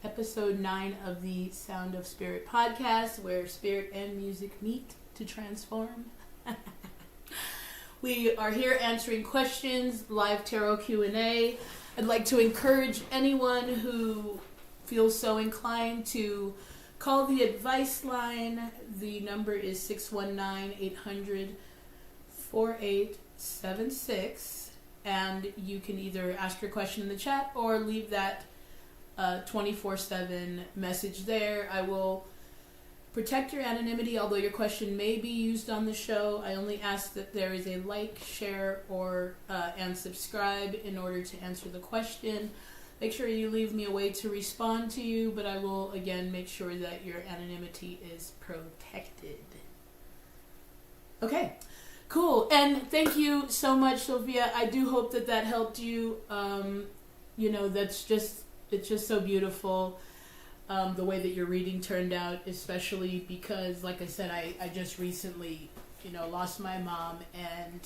episode 9 of the Sound of Spirit podcast, where spirit and music meet to transform. We are here answering questions, live tarot Q&A. I'd like to encourage anyone who feels so inclined to call the advice line. The number is 619-800-4876. and you can either ask your question in the chat or leave that 24/7 message there. I will protect your anonymity, although your question may be used on the show. I only ask that there is a like, share, or and subscribe in order to answer the question. Make sure you leave me a way to respond to you, but I will, again, make sure that your anonymity is protected. Okay, cool. And thank you so much, Sophia. I do hope that that helped you. It's just so beautiful. The way that your reading turned out, especially because, like I said, I just recently, lost my mom, and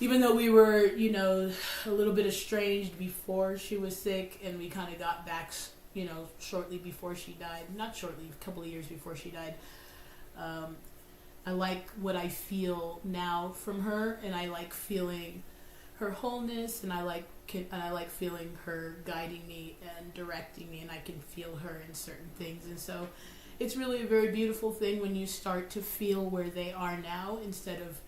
even though we were, a little bit estranged before she was sick, and we kind of got back, shortly before she died, not shortly, a couple of years before she died, I like what I feel now from her, and I like feeling her wholeness, and I like feeling her guiding me and directing me, and I can feel her in certain things. And so it's really a very beautiful thing when you start to feel where they are now instead of,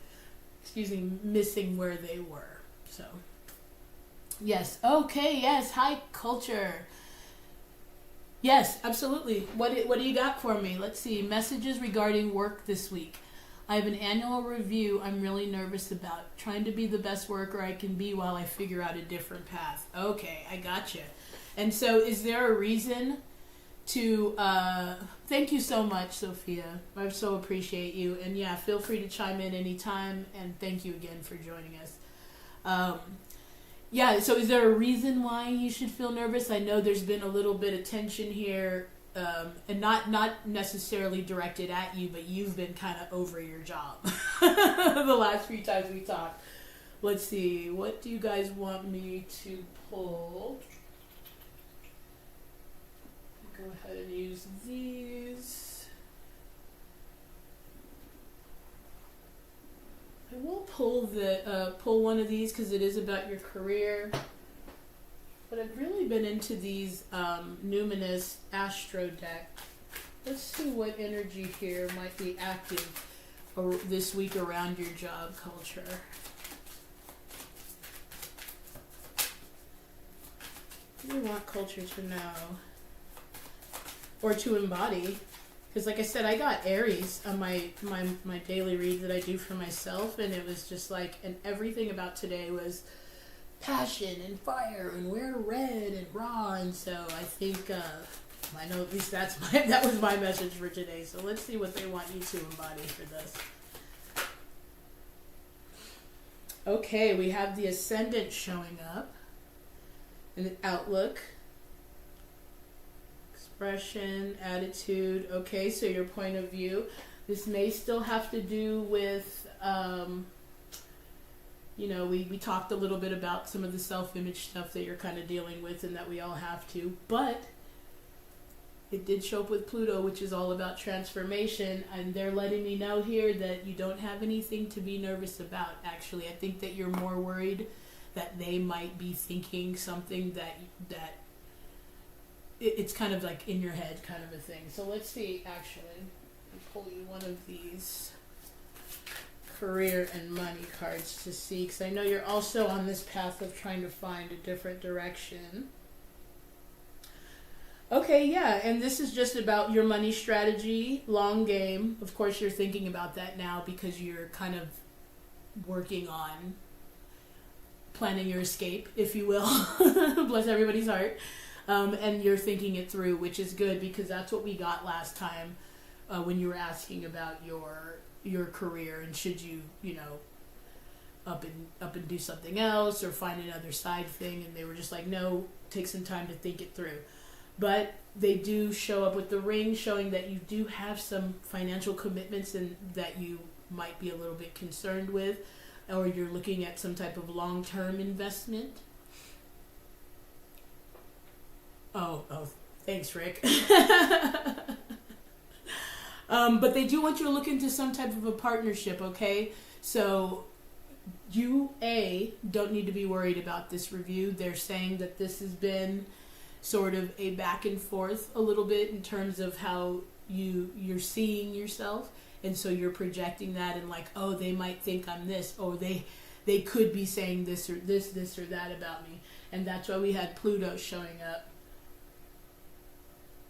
missing where they were. So, yes. Okay, yes. Hi, Culture. Yes, absolutely. What do you got for me? Let's see. Messages regarding work this week. I have an annual review I'm really nervous about. Trying to be the best worker I can be while I figure out a different path. Okay, I gotcha. And so is there a reason to... thank you so much, Sophia. I so appreciate you. And yeah, feel free to chime in anytime. And thank you again for joining us. Yeah, so is there a reason why you should feel nervous? I know there's been a little bit of tension here. And not necessarily directed at you, but you've been kind of over your job the last few times we talked. Let's see, what do you guys want me to pull? Go ahead and use these. I will pull one of these because it is about your career. But I've really been into these numinous astro deck. Let's see what energy here might be active this week around your job, Culture. What do you want Culture to know? Or to embody? Because like I said, I got Aries on my daily read that I do for myself, and it was just like, and everything about today was passion and fire and wear red and raw. And so I think I know at least that was my message for today. So let's see what they want you to embody for this. Okay, we have the Ascendant showing up, and an outlook, expression, attitude. Okay, so your point of view. This may still have to do with we talked a little bit about some of the self-image stuff that you're kind of dealing with and that we all have to, but it did show up with Pluto, which is all about transformation, and they're letting me know here that you don't have anything to be nervous about, actually. I think that you're more worried that they might be thinking something that it's kind of like in your head kind of a thing. So let's see, actually. I'll pull you one of these career and money cards to see, because I know you're also on this path of trying to find a different direction. Okay, yeah, and this is just about your money strategy, long game. Of course, you're thinking about that now because you're kind of working on planning your escape, if you will. Bless everybody's heart. And you're thinking it through, which is good, because that's what we got last time when you were asking about your career and should you up and do something else or find another side thing, and they were just like, no, take some time to think it through. But they do show up with the ring, showing that you do have some financial commitments and that you might be a little bit concerned with, or you're looking at some type of long-term investment. Oh, thanks, Rick. But they do want you to look into some type of a partnership, okay? So you, don't need to be worried about this review. They're saying that this has been sort of a back and forth a little bit in terms of how you're seeing yourself. And so you're projecting that and like, oh, they might think I'm this. Oh, they could be saying this or this or that about me. And that's why we had Pluto showing up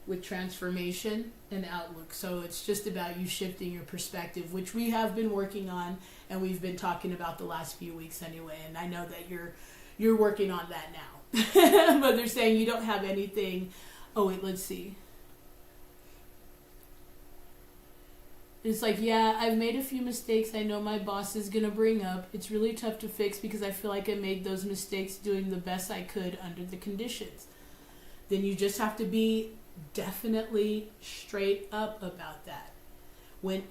with transformation and outlook. So it's just about you shifting your perspective, which we have been working on and we've been talking about the last few weeks anyway. And I know that you're working on that now. But they're saying you don't have anything. Oh wait, let's see. It's like, yeah, I've made a few mistakes I know my boss is going to bring up. It's really tough to fix because I feel like I made those mistakes doing the best I could under the conditions. Then you just have to be definitely straight up about that.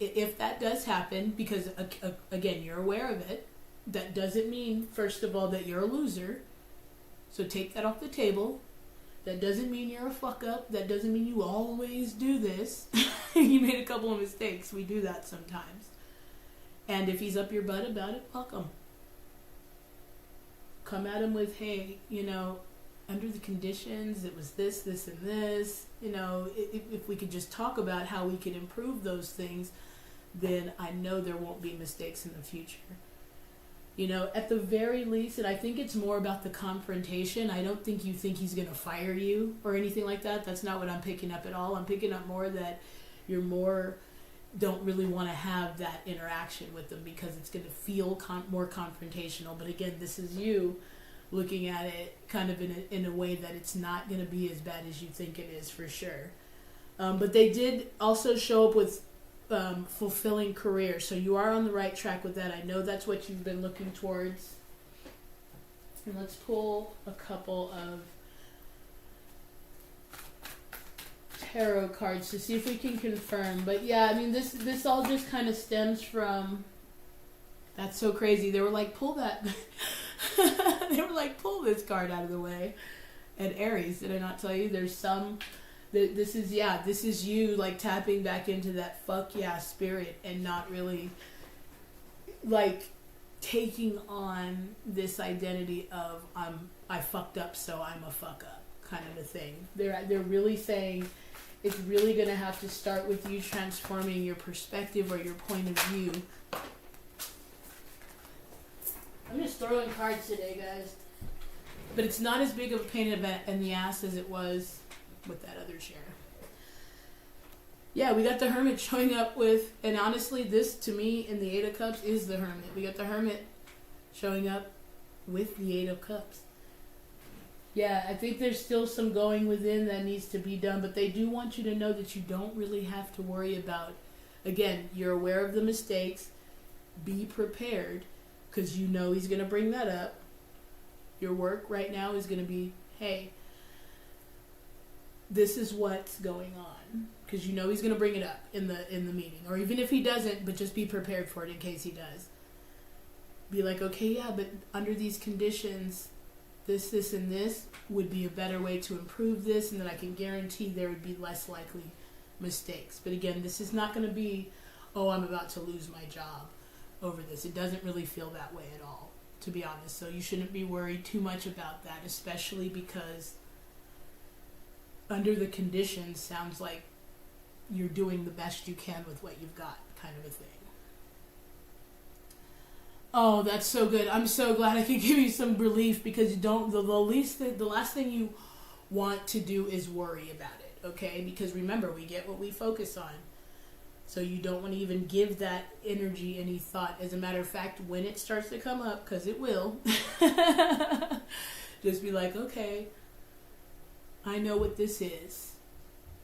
If that does happen, because again, you're aware of it, that doesn't mean, first of all, that you're a loser. So take that off the table. That doesn't mean you're a fuck up. That doesn't mean you always do this. You made a couple of mistakes. We do that sometimes. And if he's up your butt about it, fuck him. Come at him with, hey, under the conditions, it was this, this, and this. If we could just talk about how we could improve those things, then I know there won't be mistakes in the future. At the very least, and I think it's more about the confrontation. I don't think you think he's going to fire you or anything like that. That's not what I'm picking up at all. I'm picking up more that you're don't really want to have that interaction with them because it's going to feel more confrontational. But again, this is you looking at it kind of in a way that it's not going to be as bad as you think it is for sure. But they did also show up with fulfilling career, so you are on the right track with that. I know that's what you've been looking towards. And let's pull a couple of tarot cards to see if we can confirm. But yeah, I mean, this all just kind of stems from, that's so crazy. They were like, pull that. They were like, pull this card out of the way. And Aries, did I not tell you? There's some, this is you like tapping back into that fuck yeah spirit and not really like taking on this identity of I fucked up, so I'm a fuck up kind of a thing. They're really saying it's really going to have to start with you transforming your perspective or your point of view. I'm just throwing cards today, guys. But it's not as big of a pain in the ass as it was with that other chair. Yeah, we got the Hermit showing up with, and honestly, this to me in the Eight of Cups is the Hermit. We got the Hermit showing up with the Eight of Cups. Yeah, I think there's still some going within that needs to be done, but they do want you to know that you don't really have to worry about, again, you're aware of the mistakes, be prepared, because you know he's going to bring that up. Your work right now is going to be, hey, this is what's going on, because you know he's going to bring it up in the meeting, or even if he doesn't, but just be prepared for it in case he does. Be like, okay, yeah, but under these conditions, this, and this would be a better way to improve this, and then I can guarantee there would be less likely mistakes. But again, this is not going to be, oh, I'm about to lose my job over this. It doesn't really feel that way at all, to be honest. So you shouldn't be worried too much about that, especially because under the conditions sounds like you're doing the best you can with what you've got, kind of a thing. Oh, that's so good. I'm so glad I could give you some relief, because you don't, the last thing you want to do is worry about it, okay? Because remember, we get what we focus on. So you don't want to even give that energy any thought. As a matter of fact, when it starts to come up, because it will, just be like, okay, I know what this is.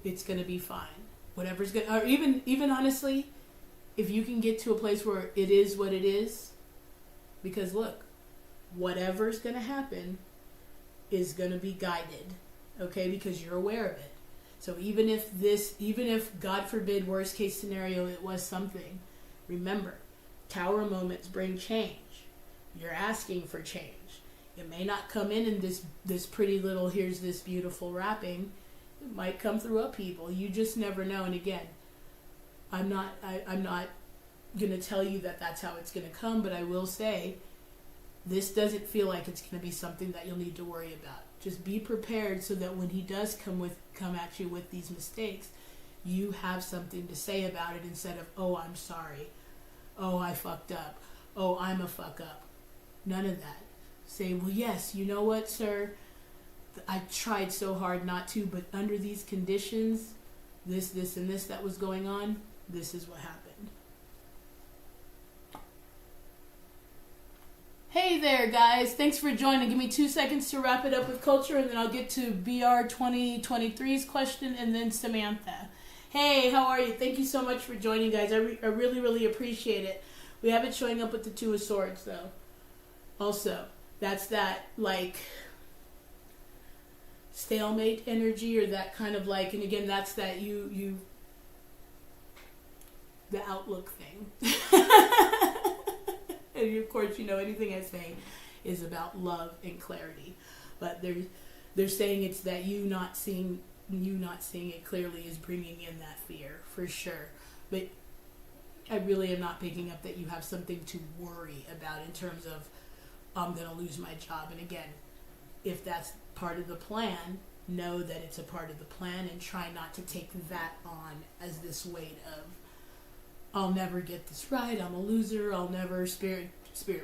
It's going to be fine. Whatever's going to, or even honestly, if you can get to a place where it is what it is, because look, whatever's going to happen is going to be guided, okay? Because you're aware of it. So even if God forbid, worst case scenario, it was something, remember, tower moments bring change. You're asking for change. It may not come in this pretty little, here's this beautiful wrapping. It might come through upheaval. You just never know. And again, I'm not going to tell you that that's how it's going to come, but I will say this doesn't feel like it's going to be something that you'll need to worry about. Just be prepared so that when he does come at you with these mistakes, you have something to say about it instead of, oh, I'm sorry. Oh, I fucked up. Oh, I'm a fuck up. None of that. Say, well, yes, you know what, sir? I tried so hard not to, but under these conditions, this, and this that was going on, this is what happened. Hey there, guys. Thanks for joining. Give me 2 seconds to wrap it up with culture, and then I'll get to BR 2023's question, and then Samantha. Hey, how are you? Thank you so much for joining, guys. I really, really appreciate it. We have it showing up with the Two of Swords, though. Also, that's that, like, stalemate energy, or that kind of like, and again, that's that the outlook thing. And of course, anything I say is about love and clarity, but they're saying it's that you not seeing it clearly is bringing in that fear for sure. But I really am not picking up that you have something to worry about in terms of I'm going to lose my job. And again, if that's part of the plan, know that it's a part of the plan and try not to take that on as this weight of I'll never get this right, I'm a loser, I'll never, spirit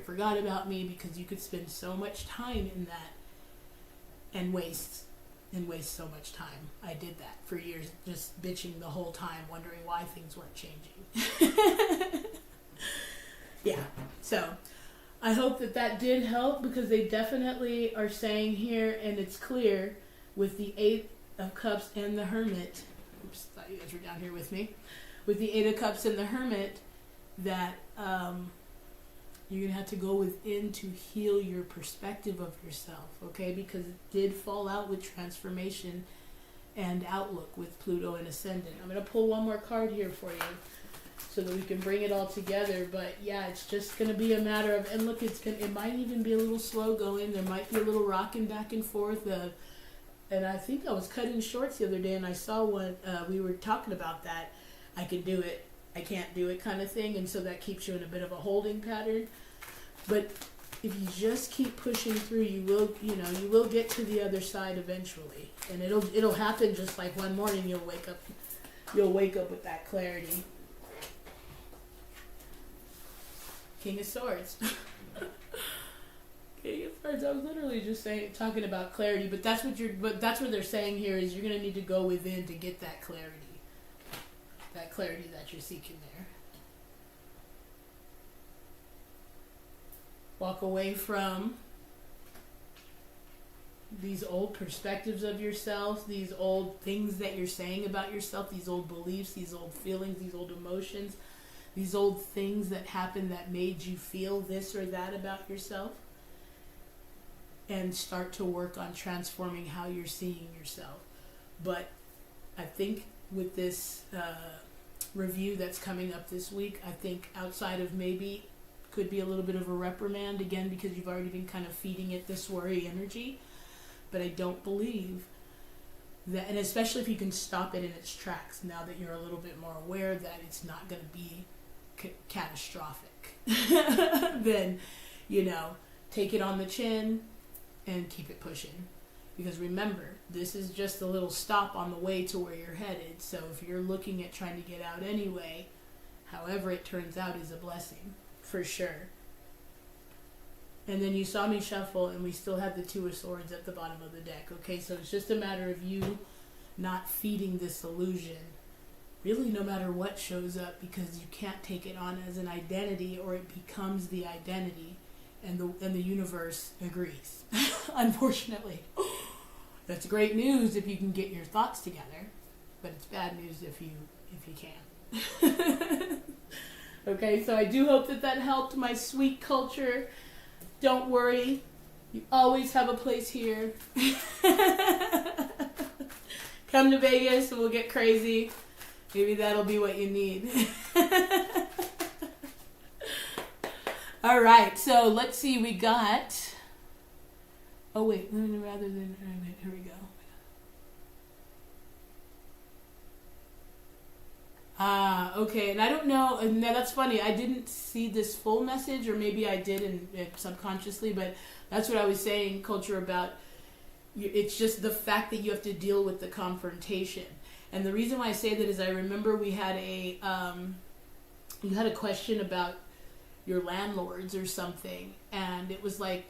forgot about me, because you could spend so much time in that and waste so much time. I did that for years, just bitching the whole time, wondering why things weren't changing. Yeah, so I hope that did help, because they definitely are saying here, and it's clear with the Eight of Cups and the Hermit. Oops, thought you guys were down here with me. With the Eight of Cups and the Hermit, that you're going to have to go within to heal your perspective of yourself, okay? Because it did fall out with transformation and outlook with Pluto and Ascendant. I'm going to pull one more card here for you so that we can bring it all together. But yeah, it's just going to be a matter of, and look, it might even be a little slow going. There might be a little rocking back and forth. And I think I was cutting shorts the other day, and I saw one, we were talking about that. I can do it, I can't do it kind of thing, and so that keeps you in a bit of a holding pattern. But if you just keep pushing through, you will get to the other side eventually, and it'll happen just like one morning you'll wake up with that clarity. King of Swords. King of Swords. I was literally just talking about clarity, but that's what they're saying here is you're gonna need to go within to get that clarity. That clarity that you're seeking there. Walk away from these old perspectives of yourself, these old things that you're saying about yourself, these old beliefs, these old feelings, these old emotions, these old things that happened that made you feel this or that about yourself, and start to work on transforming how you're seeing yourself. But I think with this review that's coming up this week, I think outside of maybe could be a little bit of a reprimand, again, because you've already been kind of feeding it this worry energy. But I don't believe that, and especially if you can stop it in its tracks now that you're a little bit more aware that it's not going to be catastrophic, then, take it on the chin and keep it pushing. Because remember, this is just a little stop on the way to where you're headed. So if you're looking at trying to get out anyway, however it turns out is a blessing, for sure. And then you saw me shuffle, and we still have the Two of Swords at the bottom of the deck. Okay, so it's just a matter of you not feeding this illusion, really, no matter what shows up, because you can't take it on as an identity, or it becomes the identity, and the universe agrees. Unfortunately, that's great news if you can get your thoughts together, but it's bad news if you can't. Okay, so I do hope that helped, my sweet culture. Don't worry, you always have a place here. Come to Vegas and we'll get crazy. Maybe that'll be what you need. All right, so let's see, we got... Oh, wait, here we go. Okay, and I don't know, and that's funny, I didn't see this full message, or maybe I did and subconsciously, but that's what I was saying, culture, about it's just the fact that you have to deal with the confrontation. And the reason why I say that is I remember we had a question about your landlords or something. And it was like,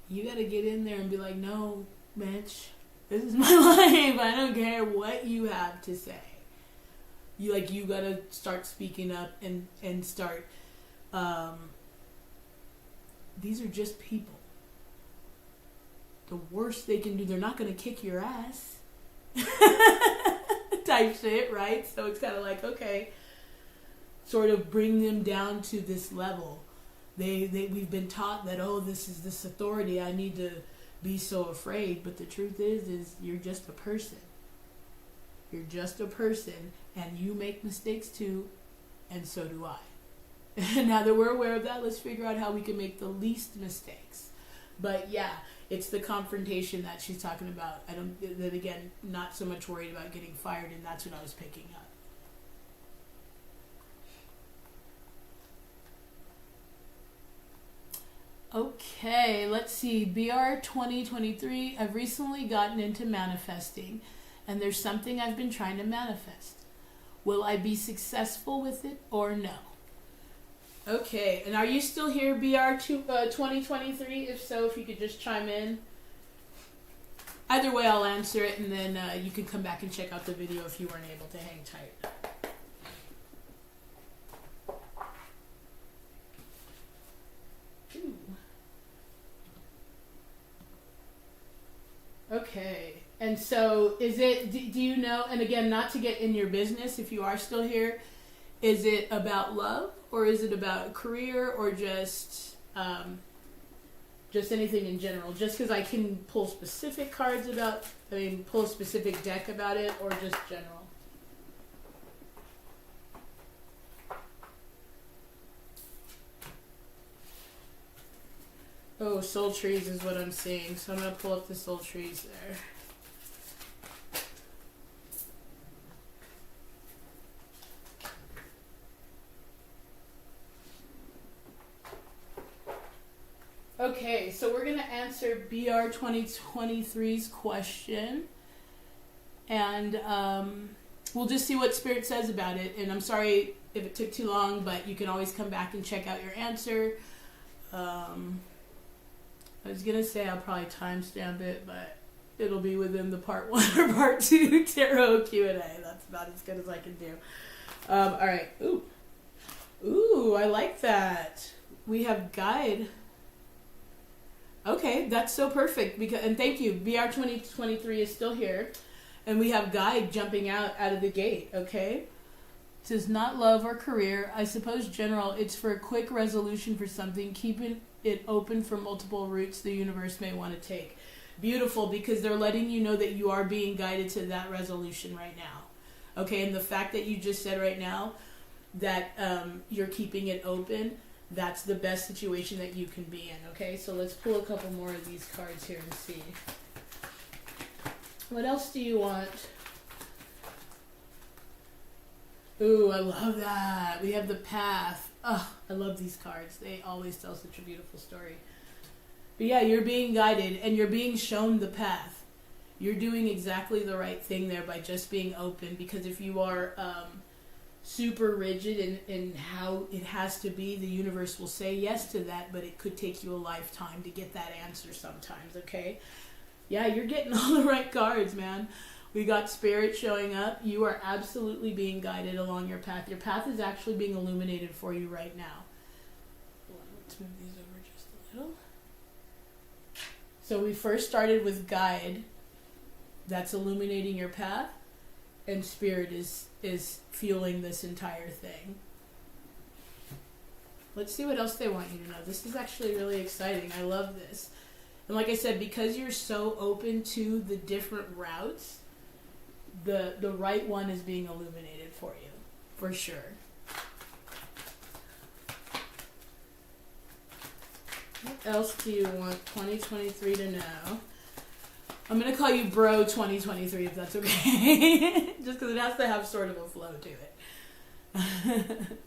you got to get in there and be like, no, bitch, this is my life. I don't care what you have to say. You got to start speaking up and start, these are just people. The worst they can do, they're not going to kick your ass. Type shit, right? So it's kind of like, okay, sort of bring them down to this level. We've been taught that, oh, this is this authority, I need to be so afraid. But the truth is you're just a person. You're just a person, and you make mistakes too, and so do I. Now that we're aware of that, let's figure out how we can make the least mistakes. But yeah, it's the confrontation that she's talking about. That again, not so much worried about getting fired, and that's what I was picking up. Okay, let's see. BR 2023. I've recently gotten into manifesting, and there's something I've been trying to manifest. Will I be successful with it or no? Okay, and are you still here, BR 2023? If so, if you could just chime in. Either way, I'll answer it, and then you can come back and check out the video if you weren't able to hang tight. Okay, and so is it, do you know, and again, not to get in your business if you are still here, is it about love, or is it about career, or just anything in general? Just because I can pull specific cards about, pull a specific deck about it, or just general? Oh, soul trees is what I'm seeing. So I'm going to pull up the soul trees there. Okay, so we're going to answer BR 2023's question. And we'll just see what Spirit says about it. And I'm sorry if it took too long, but you can always come back and check out your answer. I was going to say I'll probably timestamp it, but it'll be within the part 1 or part 2 tarot Q&A. That's about as good as I can do. All right. Ooh, I like that. We have guide. Okay, that's so perfect. And thank you. BR 2023 is still here. And we have guide jumping out of the gate, okay? It says not love or career. I suppose general, it's for a quick resolution for something. Keep it open for multiple routes the universe may want to take. Beautiful, because they're letting you know that you are being guided to that resolution right now. Okay, and the fact that you just said right now that you're keeping it open, that's the best situation that you can be in. Okay, so let's pull a couple more of these cards here and see. What else do you want? Ooh, I love that. We have the path. Oh, I love these cards. They always tell such a beautiful story. But yeah, you're being guided and you're being shown the path. You're doing exactly the right thing there by just being open, because if you are super rigid in how it has to be, the universe will say yes to that, but it could take you a lifetime to get that answer sometimes, okay? Yeah, you're getting all the right cards, man. We got Spirit showing up. You are absolutely being guided along your path. Your path is actually being illuminated for you right now. Let's move these over just a little. So we first started with guide. That's illuminating your path. And Spirit is fueling this entire thing. Let's see what else they want you to know. This is actually really exciting. I love this. And like I said, because you're so open to the different routes, the right one is being illuminated for you, for sure. What else do you want 2023 to know? I'm going to call you Bro 2023 if that's okay. Just because it has to have sort of a flow to it.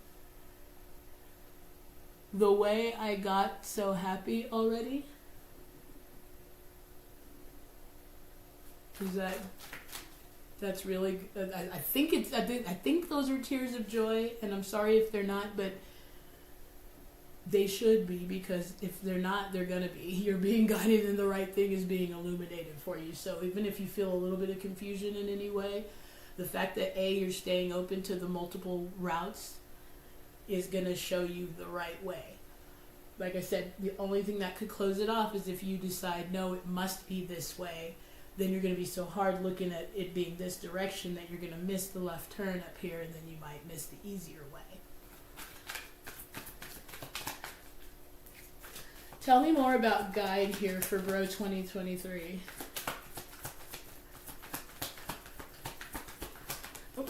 The way I got so happy already. Is that's really good. I think those are tears of joy, and I'm sorry if they're not, but They should be, because if they're not, they're going to be. You're being guided, and the right thing is being illuminated for you. So even if you feel a little bit of confusion in any way, the fact that you're staying open to the multiple routes is going to show you the right way. Like I said, the only thing that could close it off is if you decide, no, it must be this way. Then you're going to be so hard looking at it being this direction that you're going to miss the left turn up here, and then you might miss the easier way. Tell me more about guide here for Bro 2023. Oh.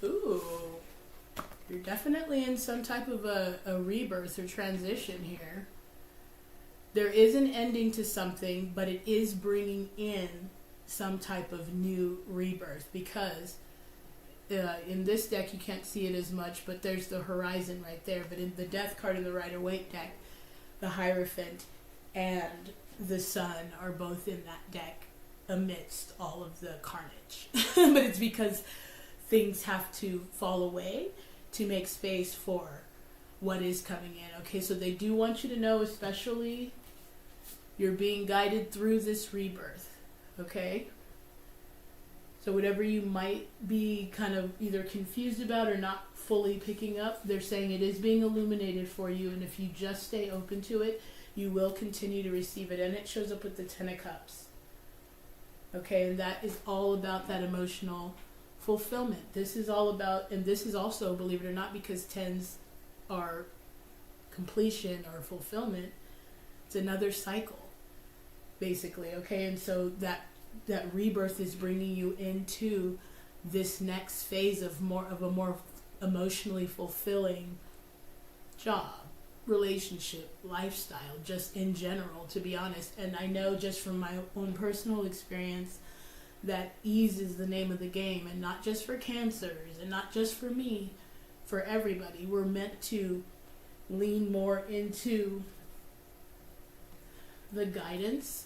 Ooh. You're definitely in some type of a rebirth or transition here. There is an ending to something, but it is bringing in some type of new rebirth, because in this deck you can't see it as much, but there's the horizon right there. But in the death card in the Rider-Waite deck, the Hierophant and the Sun are both in that deck amidst all of the carnage. But it's because things have to fall away to make space for what is coming in. Okay, so they do want you to know, especially, you're being guided through this rebirth. Okay? So whatever you might be kind of either confused about or not fully picking up, they're saying it is being illuminated for you, and if you just stay open to it, you will continue to receive it. And it shows up with the Ten of Cups. Okay, and that is all about that emotional fulfillment. This is all about, and this is also, believe it or not, because tens are completion or fulfillment, it's another cycle, basically. Okay, and so that rebirth is bringing you into this next phase of a more emotionally fulfilling job, relationship, lifestyle, just in general, to be honest. And I know just from my own personal experience that ease is the name of the game, and not just for cancers, and not just for me, for everybody. We're meant to lean more into the guidance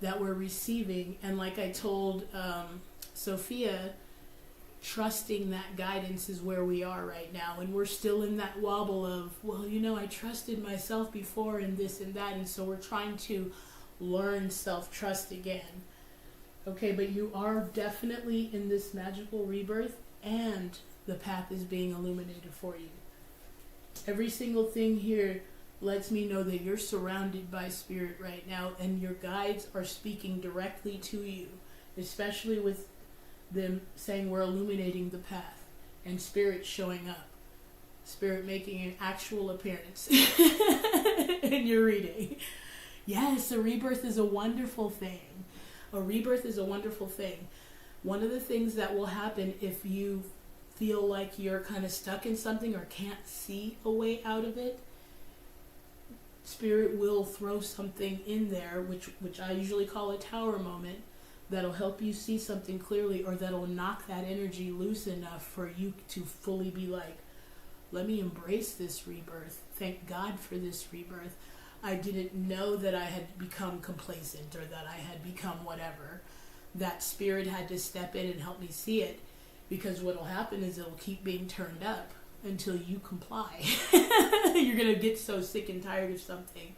that we're receiving, and like I told Sophia, trusting that guidance is where we are right now. And we're still in that wobble of, well, I trusted myself before and this and that, and so we're trying to learn self-trust again. Okay, but you are definitely in this magical rebirth, and the path is being illuminated for you. Every single thing here lets me know that you're surrounded by spirit right now, and your guides are speaking directly to you, especially with them saying we're illuminating the path, and spirit showing up, spirit making an actual appearance in your reading. Yes, a rebirth is a wonderful thing. A rebirth is a wonderful thing. One of the things that will happen if you feel like you're kind of stuck in something or can't see a way out of it, Spirit will throw something in there, which I usually call a tower moment, that'll help you see something clearly, or that'll knock that energy loose enough for you to fully be like, let me embrace this rebirth. Thank God for this rebirth. I didn't know that I had become complacent or that I had become whatever. That Spirit had to step in and help me see it, because what'll happen is it'll keep being turned up until you comply. You're going to get so sick and tired of something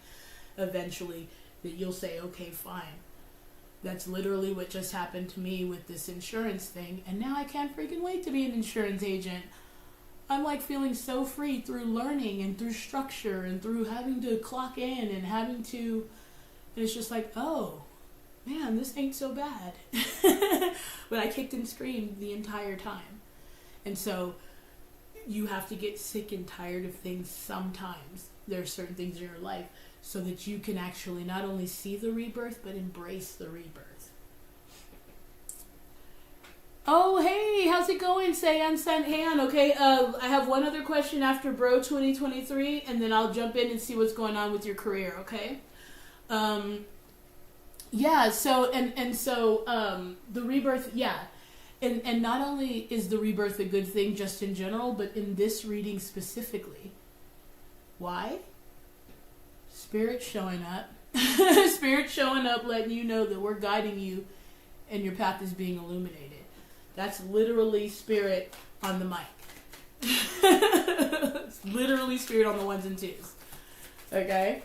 eventually that you'll say, okay, fine. That's literally what just happened to me with this insurance thing, and now I can't freaking wait to be an insurance agent. I'm like feeling so free through learning and through structure and through having to clock in and having to, and it's just like, oh man, this ain't so bad. But I kicked and screamed the entire time. And so you have to get sick and tired of things sometimes. There are certain things in your life so that you can actually not only see the rebirth, but embrace the rebirth. Oh, hey, how's it going? Say unsent hand. Okay, I have one other question after Bro 2023, and then I'll jump in and see what's going on with your career, okay? Yeah, so the rebirth, yeah. And not only is the rebirth a good thing just in general, but in this reading specifically. Why? Spirit showing up. Spirit showing up, letting you know that we're guiding you and your path is being illuminated. That's literally Spirit on the mic. It's literally spirit on the ones and twos. Okay?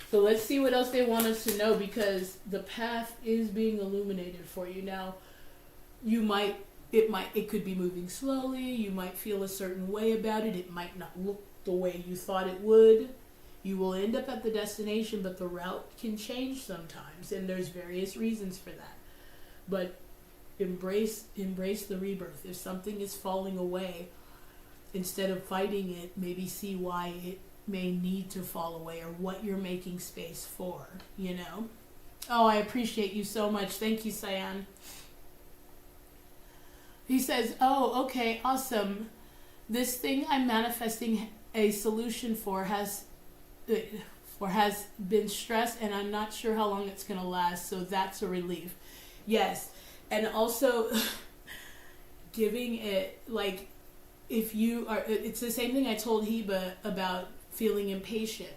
So let's see what else they want us to know, because the path is being illuminated for you. Now, it could be moving slowly. You might feel a certain way about it. It might not look the way you thought it would. You will end up at the destination, but the route can change sometimes, and there's various reasons for that. But embrace the rebirth. If something is falling away, instead of fighting it, maybe see why it may need to fall away or what you're making space for, you know? Oh, I appreciate you so much. Thank you, Cyan. He says, oh, okay, awesome. This thing I'm manifesting a solution for has been stressed, and I'm not sure how long it's going to last, so that's a relief. Yes, and also giving it, like, if you are, it's the same thing I told Heba about feeling impatient.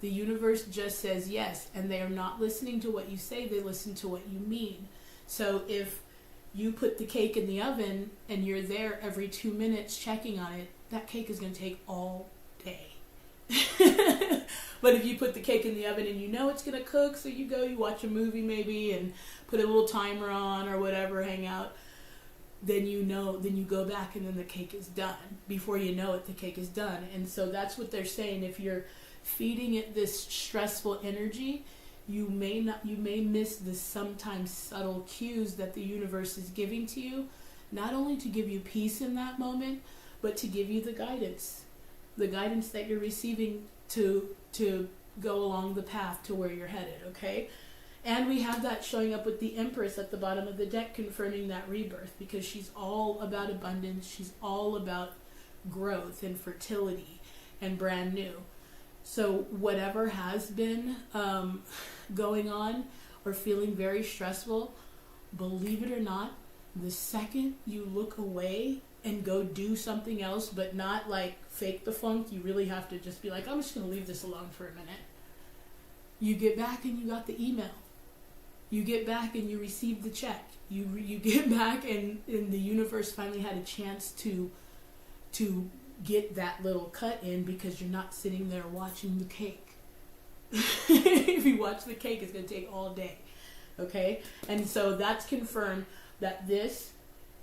The universe just says yes, and they are not listening to what you say, they listen to what you mean. So if you put the cake in the oven and you're there every 2 minutes checking on it, that cake is going to take all day. But if you put the cake in the oven and you know it's going to cook, so you watch a movie maybe and put a little timer on or whatever, hang out, then you go back and then the cake is done. Before you know it, the cake is done. And so that's what they're saying. If you're feeding it this stressful energy, you may miss the sometimes subtle cues that the universe is giving to you, not only to give you peace in that moment, but to give you the guidance that you're receiving to go along the path to where you're headed, okay? And we have that showing up with the Empress at the bottom of the deck, confirming that rebirth, because she's all about abundance. She's all about growth and fertility and brand new. So whatever has been going on or feeling very stressful, believe it or not, the second you look away and go do something else, but not like fake the funk, you really have to just be like, I'm just going to leave this alone for a minute. You get back and you got the email. You get back and you receive the check. You get back and the universe finally had a chance to get that little cut in, because you're not sitting there watching the cake. If you watch the cake, it's going to take all day. Okay? And so that's confirmed that this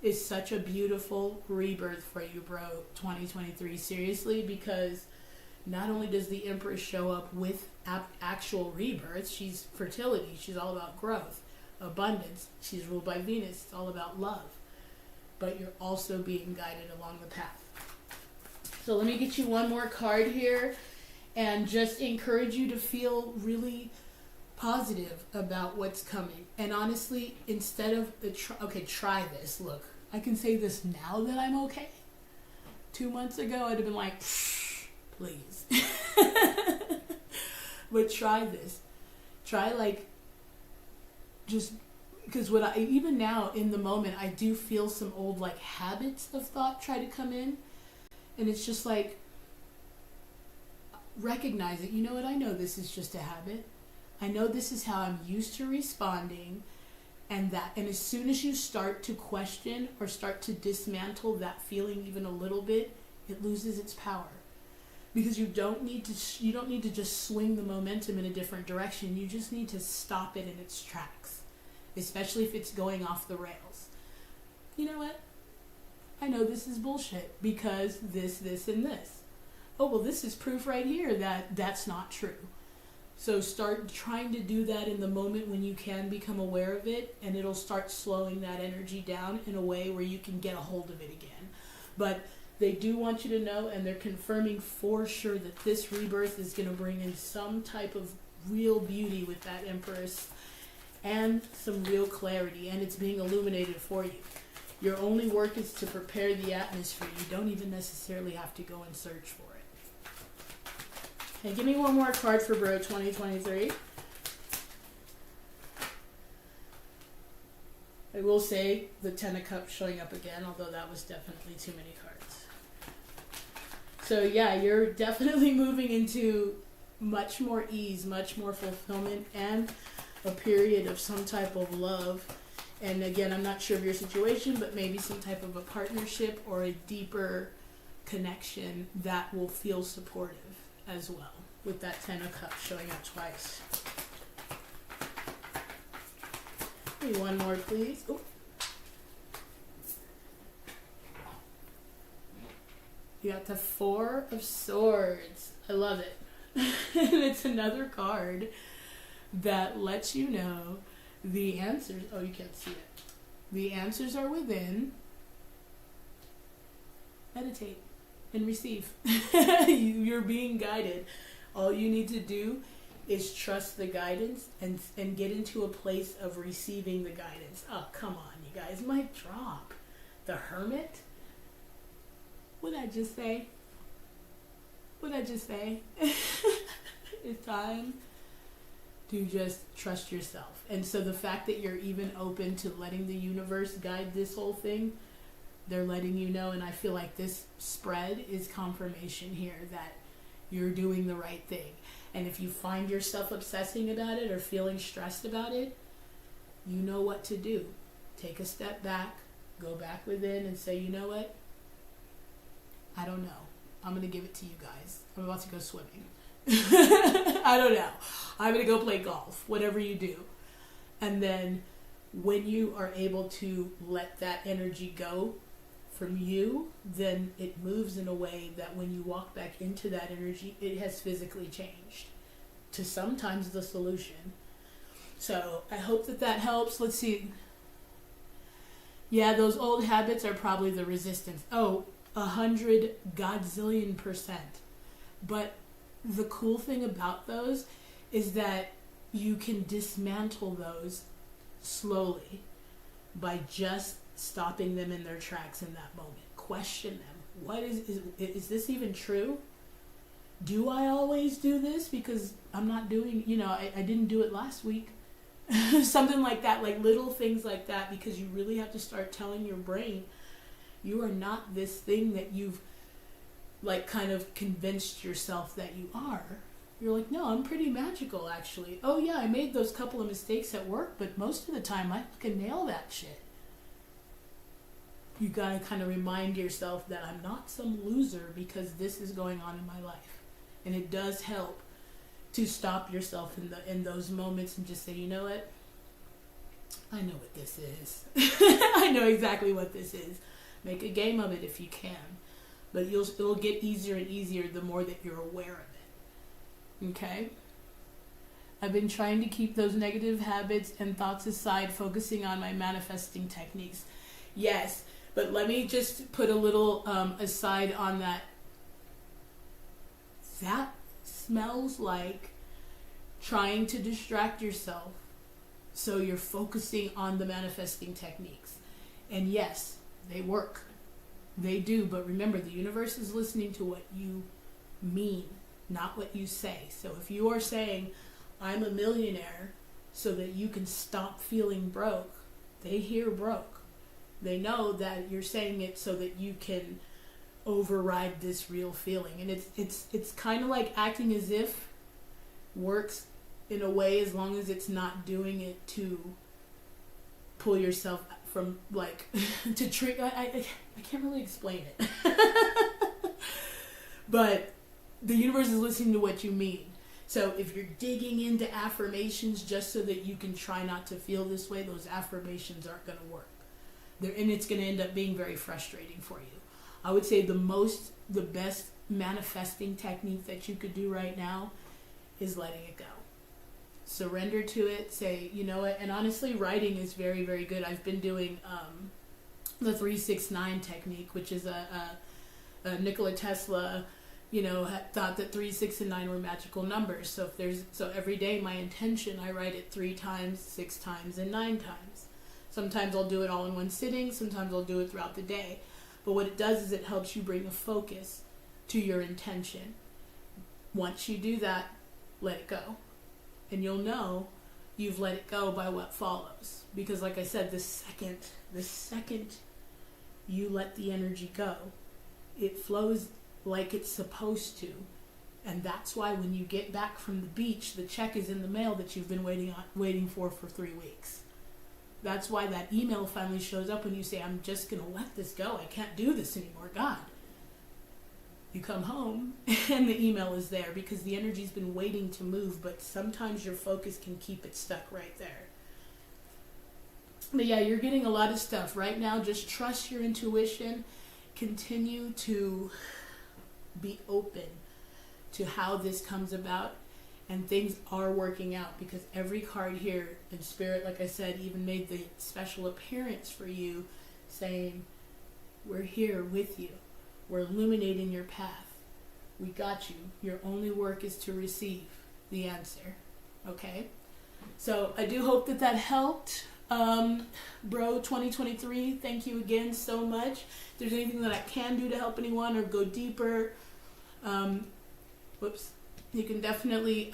is such a beautiful rebirth for you, bro, 2023. Seriously, because not only does the Empress show up with actual rebirth, she's fertility, she's all about growth, abundance, she's ruled by Venus, it's all about love, but you're also being guided along the path. So let me get you one more card here and just encourage you to feel really positive about what's coming. And honestly, instead of try this. Look, I can say this now that I'm okay. 2 months ago, I'd have been like, please. But try this. Try, like, just, because even now in the moment, I do feel some old, like, habits of thought try to come in. And it's just like, recognize it. You know what? I know this is just a habit. I know this is how I'm used to responding. And as soon as you start to question or start to dismantle that feeling even a little bit, it loses its power. Because you don't need to just swing the momentum in a different direction. You just need to stop it in its tracks, especially if it's going off the rails. You know what? I know this is bullshit because this, and this. Oh, well, this is proof right here that that's not true. So start trying to do that in the moment when you can become aware of it, and it'll start slowing that energy down in a way where you can get a hold of it again. But they do want you to know, and they're confirming for sure, that this rebirth is going to bring in some type of real beauty with that Empress and some real clarity, and it's being illuminated for you. Your only work is to prepare the atmosphere. You don't even necessarily have to go and search for it. Okay, give me one more card for Bro 2023. I will say the Ten of Cups showing up again, although that was definitely too many cards. So yeah, you're definitely moving into much more ease, much more fulfillment, and a period of some type of love And again, I'm not sure of your situation, but maybe some type of a partnership or a deeper connection that will feel supportive as well, with that 10 of Cups showing up twice. Maybe one more, please. Ooh. You got the 4 of Swords. I love it. And it's another card that lets you know the answers. Oh, you can't see it. The answers are within. Meditate and receive. You're being guided. All you need to do is trust the guidance and get into a place of receiving the guidance. Oh, come on, you guys. Mic drop. The Hermit. What did I just say? What did I just say? It's time to just trust yourself. And so the fact that you're even open to letting the universe guide this whole thing, they're letting you know, and I feel like this spread is confirmation here that you're doing the right thing. And if you find yourself obsessing about it or feeling stressed about it, you know what to do. Take a step back, go back within and say, you know what? I don't know. I'm going to give it to you guys. I'm about to go swimming. I don't know. I'm going to go play golf, whatever you do. And then when you are able to let that energy go from you, then it moves in a way that when you walk back into that energy, it has physically changed to sometimes the solution. So I hope that that helps. Let's see. Yeah, those old habits are probably the resistance. Oh, 100 godzillion%. But the cool thing about those is that you can dismantle those slowly by just stopping them in their tracks in that moment. Question them. What is this even true? Do I always do this? Because I'm not doing, I didn't do it last week. Something like that, like little things like that, because you really have to start telling your brain, you are not this thing that you've like kind of convinced yourself that you are. You're like, no, I'm pretty magical actually. Oh yeah, I made those couple of mistakes at work, but most of the time I can nail that shit. You gotta kind of remind yourself that I'm not some loser because this is going on in my life. And it does help to stop yourself in those moments and just say, you know what? I know what this is. I know exactly what this is. Make a game of it if you can. But it'll get easier and easier the more that you're aware of it. Okay? I've been trying to keep those negative habits and thoughts aside, focusing on my manifesting techniques. Yes, but let me just put a little aside on that. That smells like trying to distract yourself so you're focusing on the manifesting techniques. And yes, they work. They do, but remember, the universe is listening to what you mean, not what you say. So if you are saying, I'm a millionaire so that you can stop feeling broke, they hear broke. They know that you're saying it so that you can override this real feeling. And it's kind of like acting as if works in a way, as long as it's not doing it to pull yourself from like to treat. I can't really explain it. But the universe is listening to what you mean. So if you're digging into affirmations just so that you can try not to feel this way, those affirmations aren't going to work. And it's going to end up being very frustrating for you. I would say the best manifesting technique that you could do right now is letting it go. Surrender to it. Say, you know what? And honestly, writing is very, very good. I've been doing the 369 technique, which is a Nikola Tesla, thought that 3, 6, and 9 were magical numbers. So every day my intention, I write it 3 times, 6 times, and 9 times. Sometimes I'll do it all in one sitting. Sometimes I'll do it throughout the day. But what it does is it helps you bring a focus to your intention. Once you do that, let it go. And you'll know you've let it go by what follows. Because like I said, the second you let the energy go, it flows like it's supposed to. And that's why when you get back from the beach, the check is in the mail that you've been waiting for 3 weeks. That's why that email finally shows up when you say, I'm just going to let this go. I can't do this anymore. God. You come home and the email is there because the energy's been waiting to move, but sometimes your focus can keep it stuck right there. But yeah, you're getting a lot of stuff right now. Just trust your intuition. Continue to be open to how this comes about, and things are working out because every card here in Spirit, like I said, even made the special appearance for you saying, we're here with you. We're illuminating your path. We got you. Your only work is to receive the answer. Okay? So I do hope that that helped. Bro 2023, thank you again so much. If there's anything that I can do to help anyone or go deeper, you can definitely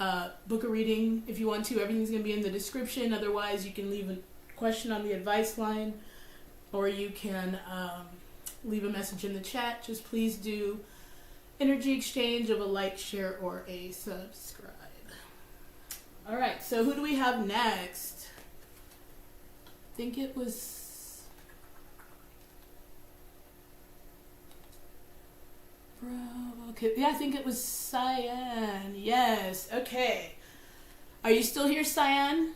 book a reading if you want to. Everything's going to be in the description. Otherwise, you can leave a question on the advice line, or you can leave a message in the chat. Just please do energy exchange of a like, share, or a subscribe. All right, so who do we have next? I think it was okay. Yeah, I think it was Cyan. Yes. Okay. Are you still here, Cyan?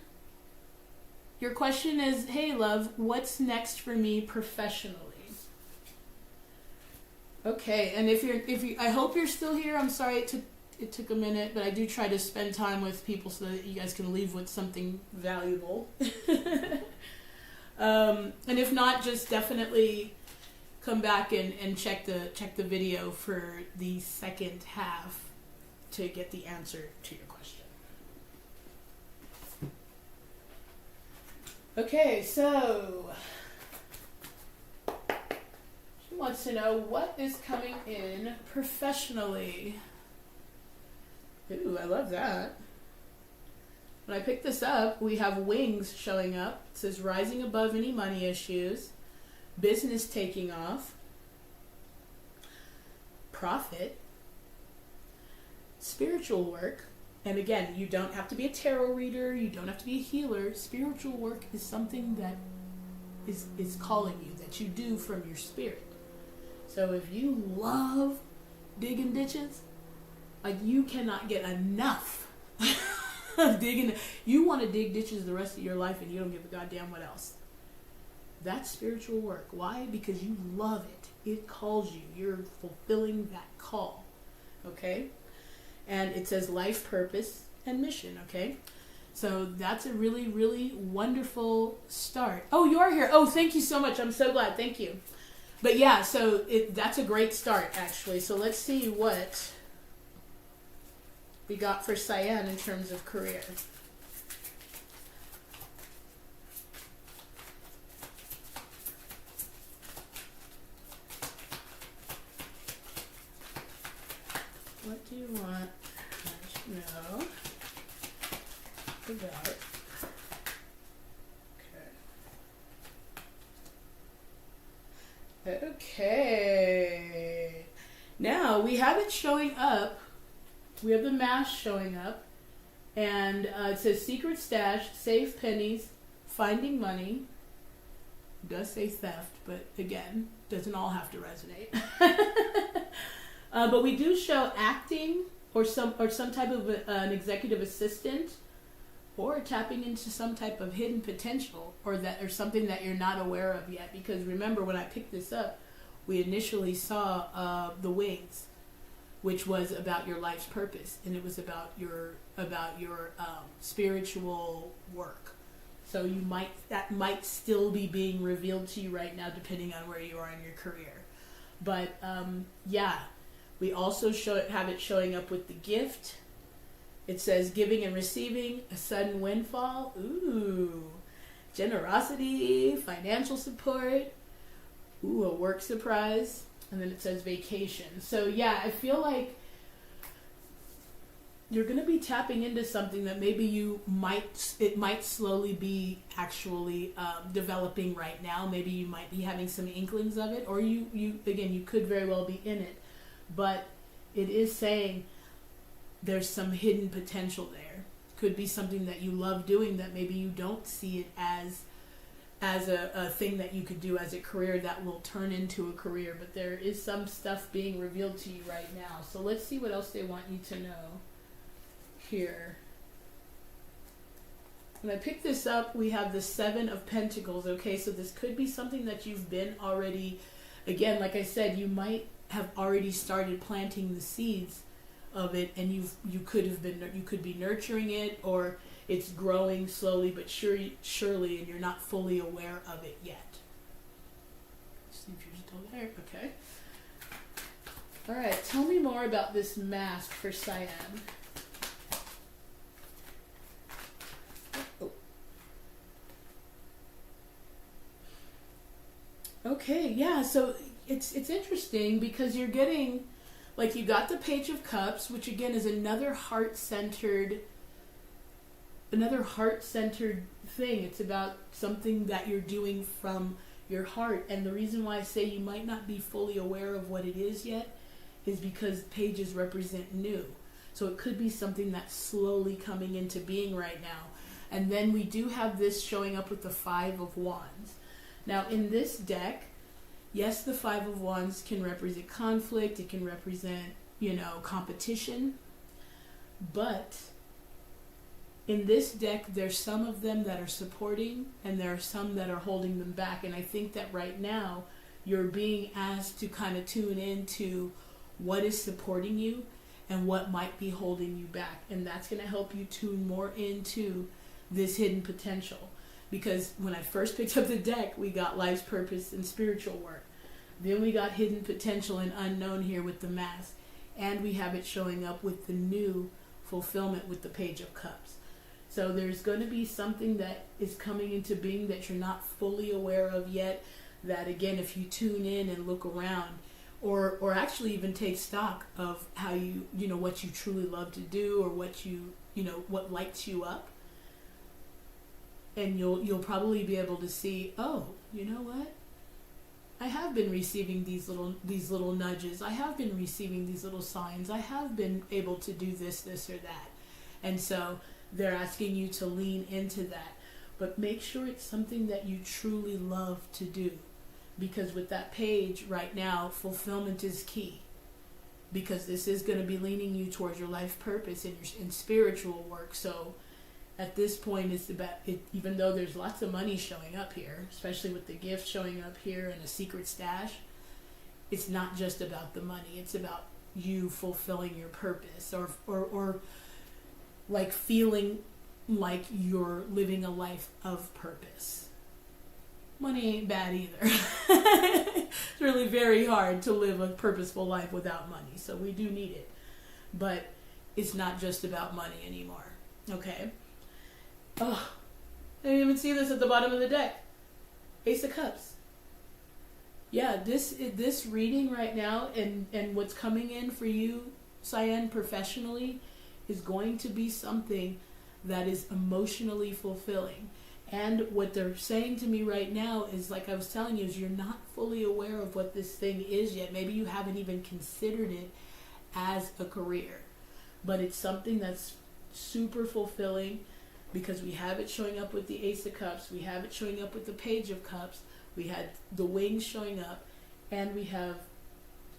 Your question is, hey love, what's next for me professionally? Okay, and if you I hope you're still here. I'm sorry it took a minute, but I do try to spend time with people so that you guys can leave with something valuable. And if not, just definitely come back and check the video for the second half to get the answer to your question. Okay, so she wants to know what is coming in professionally. Ooh, I love that. When I picked this up, we have wings showing up. It says rising above any money issues, business taking off, profit, spiritual work. And again, you don't have to be a tarot reader. You don't have to be a healer. Spiritual work is something that is calling you, that you do from your spirit. So if you love digging ditches, like you cannot get enough of digging. You want to dig ditches the rest of your life and you don't give a goddamn what else. That's spiritual work. Why? Because you love it. It calls you. You're fulfilling that call. Okay? And it says life purpose and mission. Okay? So that's a really, really wonderful start. Oh, you are here. Oh, thank you so much. I'm so glad. Thank you. But yeah, so that's a great start, actually. So let's see what we got for Cyan in terms of career. What do you want to know about? Okay. Now we have it showing up. We have the mask showing up, and it says secret stash, save pennies, finding money. It does say theft, but again, doesn't all have to resonate. But we do show acting or some type of an executive assistant, or tapping into some type of hidden potential, or something that you're not aware of yet. Because remember, when I picked this up, we initially saw the wings, which was about your life's purpose, and it was about your spiritual work. So that might still be being revealed to you right now, depending on where you are in your career. But yeah, we also have it showing up with the gift. It says giving and receiving, a sudden windfall. Ooh, generosity, financial support. Ooh, a work surprise. And then it says vacation. So yeah, I feel like you're going to be tapping into something that maybe it might slowly be actually developing right now. Maybe you might be having some inklings of it, or you could very well be in it. But it is saying there's some hidden potential there. Could be something that you love doing that maybe you don't see it as as a thing that you could do as a career that will turn into a career, but there is some stuff being revealed to you right now. So let's see what else they want you to know here. When I pick this up, we have the 7 of Pentacles, okay? So this could be something that you've been already, again, like I said, you might have already started planting the seeds of it, and you could be nurturing it, or it's growing slowly but surely, and you're not fully aware of it yet. See if you're still there. Okay. All right. Tell me more about this mask for Cyan. Oh. Okay. Yeah. So it's interesting because you're getting, like, you got the Page of Cups, which again is another heart-centered thing. It's about something that you're doing from your heart. And the reason why I say you might not be fully aware of what it is yet is because pages represent new. So it could be something that's slowly coming into being right now. And then we do have this showing up with the 5 of Wands. Now in this deck, yes, the 5 of Wands can represent conflict. It can represent, competition. But in this deck, there's some of them that are supporting and there are some that are holding them back. And I think that right now you're being asked to kind of tune into what is supporting you and what might be holding you back. And that's going to help you tune more into this hidden potential. Because when I first picked up the deck, we got life's purpose and spiritual work. Then we got hidden potential and unknown here with the mask. And we have it showing up with the new fulfillment with the Page of Cups. So there's going to be something that is coming into being that you're not fully aware of yet, that again, if you tune in and look around, or actually even take stock of how what you truly love to do, or what lights you up, and you'll probably be able to see, oh, you know what? I have been receiving these little nudges. I have been receiving these little signs. I have been able to do this or that. And so they're asking you to lean into that. But make sure it's something that you truly love to do. Because with that page right now, fulfillment is key. Because this is going to be leaning you towards your life purpose and your spiritual work. So at this point, it's about it, even though there's lots of money showing up here, especially with the gift showing up here and a secret stash, it's not just about the money. It's about you fulfilling your purpose, or like feeling like you're living a life of purpose. Money ain't bad either. It's really very hard to live a purposeful life without money, so we do need it. But it's not just about money anymore. Okay? Oh, I didn't even see this at the bottom of the deck. Ace of Cups. Yeah, this reading right now and what's coming in for you, Cyan, professionally, is going to be something that is emotionally fulfilling. And what they're saying to me right now is, like I was telling you, is you're not fully aware of what this thing is yet. Maybe you haven't even considered it as a career. But it's something that's super fulfilling, because we have it showing up with the Ace of Cups, we have it showing up with the Page of Cups, we had the wings showing up, and we have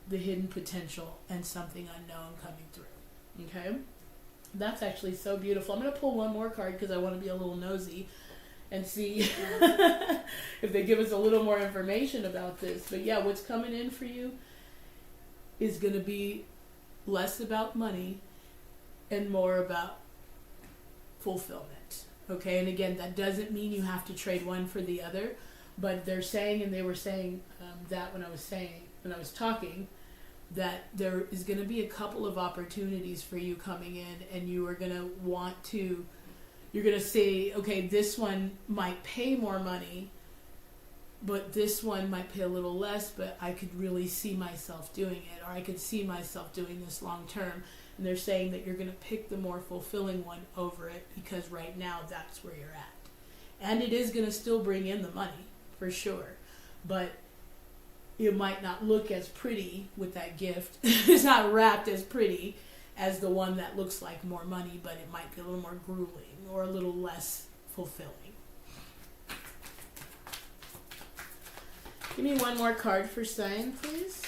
the hidden potential and something unknown coming through. Okay? That's actually so beautiful. I'm going to pull one more card because I want to be a little nosy and see if they give us a little more information about this. But yeah, what's coming in for you is going to be less about money and more about fulfillment. Okay, and again, that doesn't mean you have to trade one for the other, but they're saying, and they were saying that when I was talking, that there is going to be a couple of opportunities for you coming in, and you are going to you're going to say, okay, this one might pay more money, but this one might pay a little less, but I could really see myself doing it, or I could see myself doing this long term. And they're saying that you're going to pick the more fulfilling one over it, because right now that's where you're at. And it is going to still bring in the money, for sure. But it might not look as pretty with that gift. It's not wrapped as pretty as the one that looks like more money, but it might be a little more grueling or a little less fulfilling. Give me one more card for sign, please.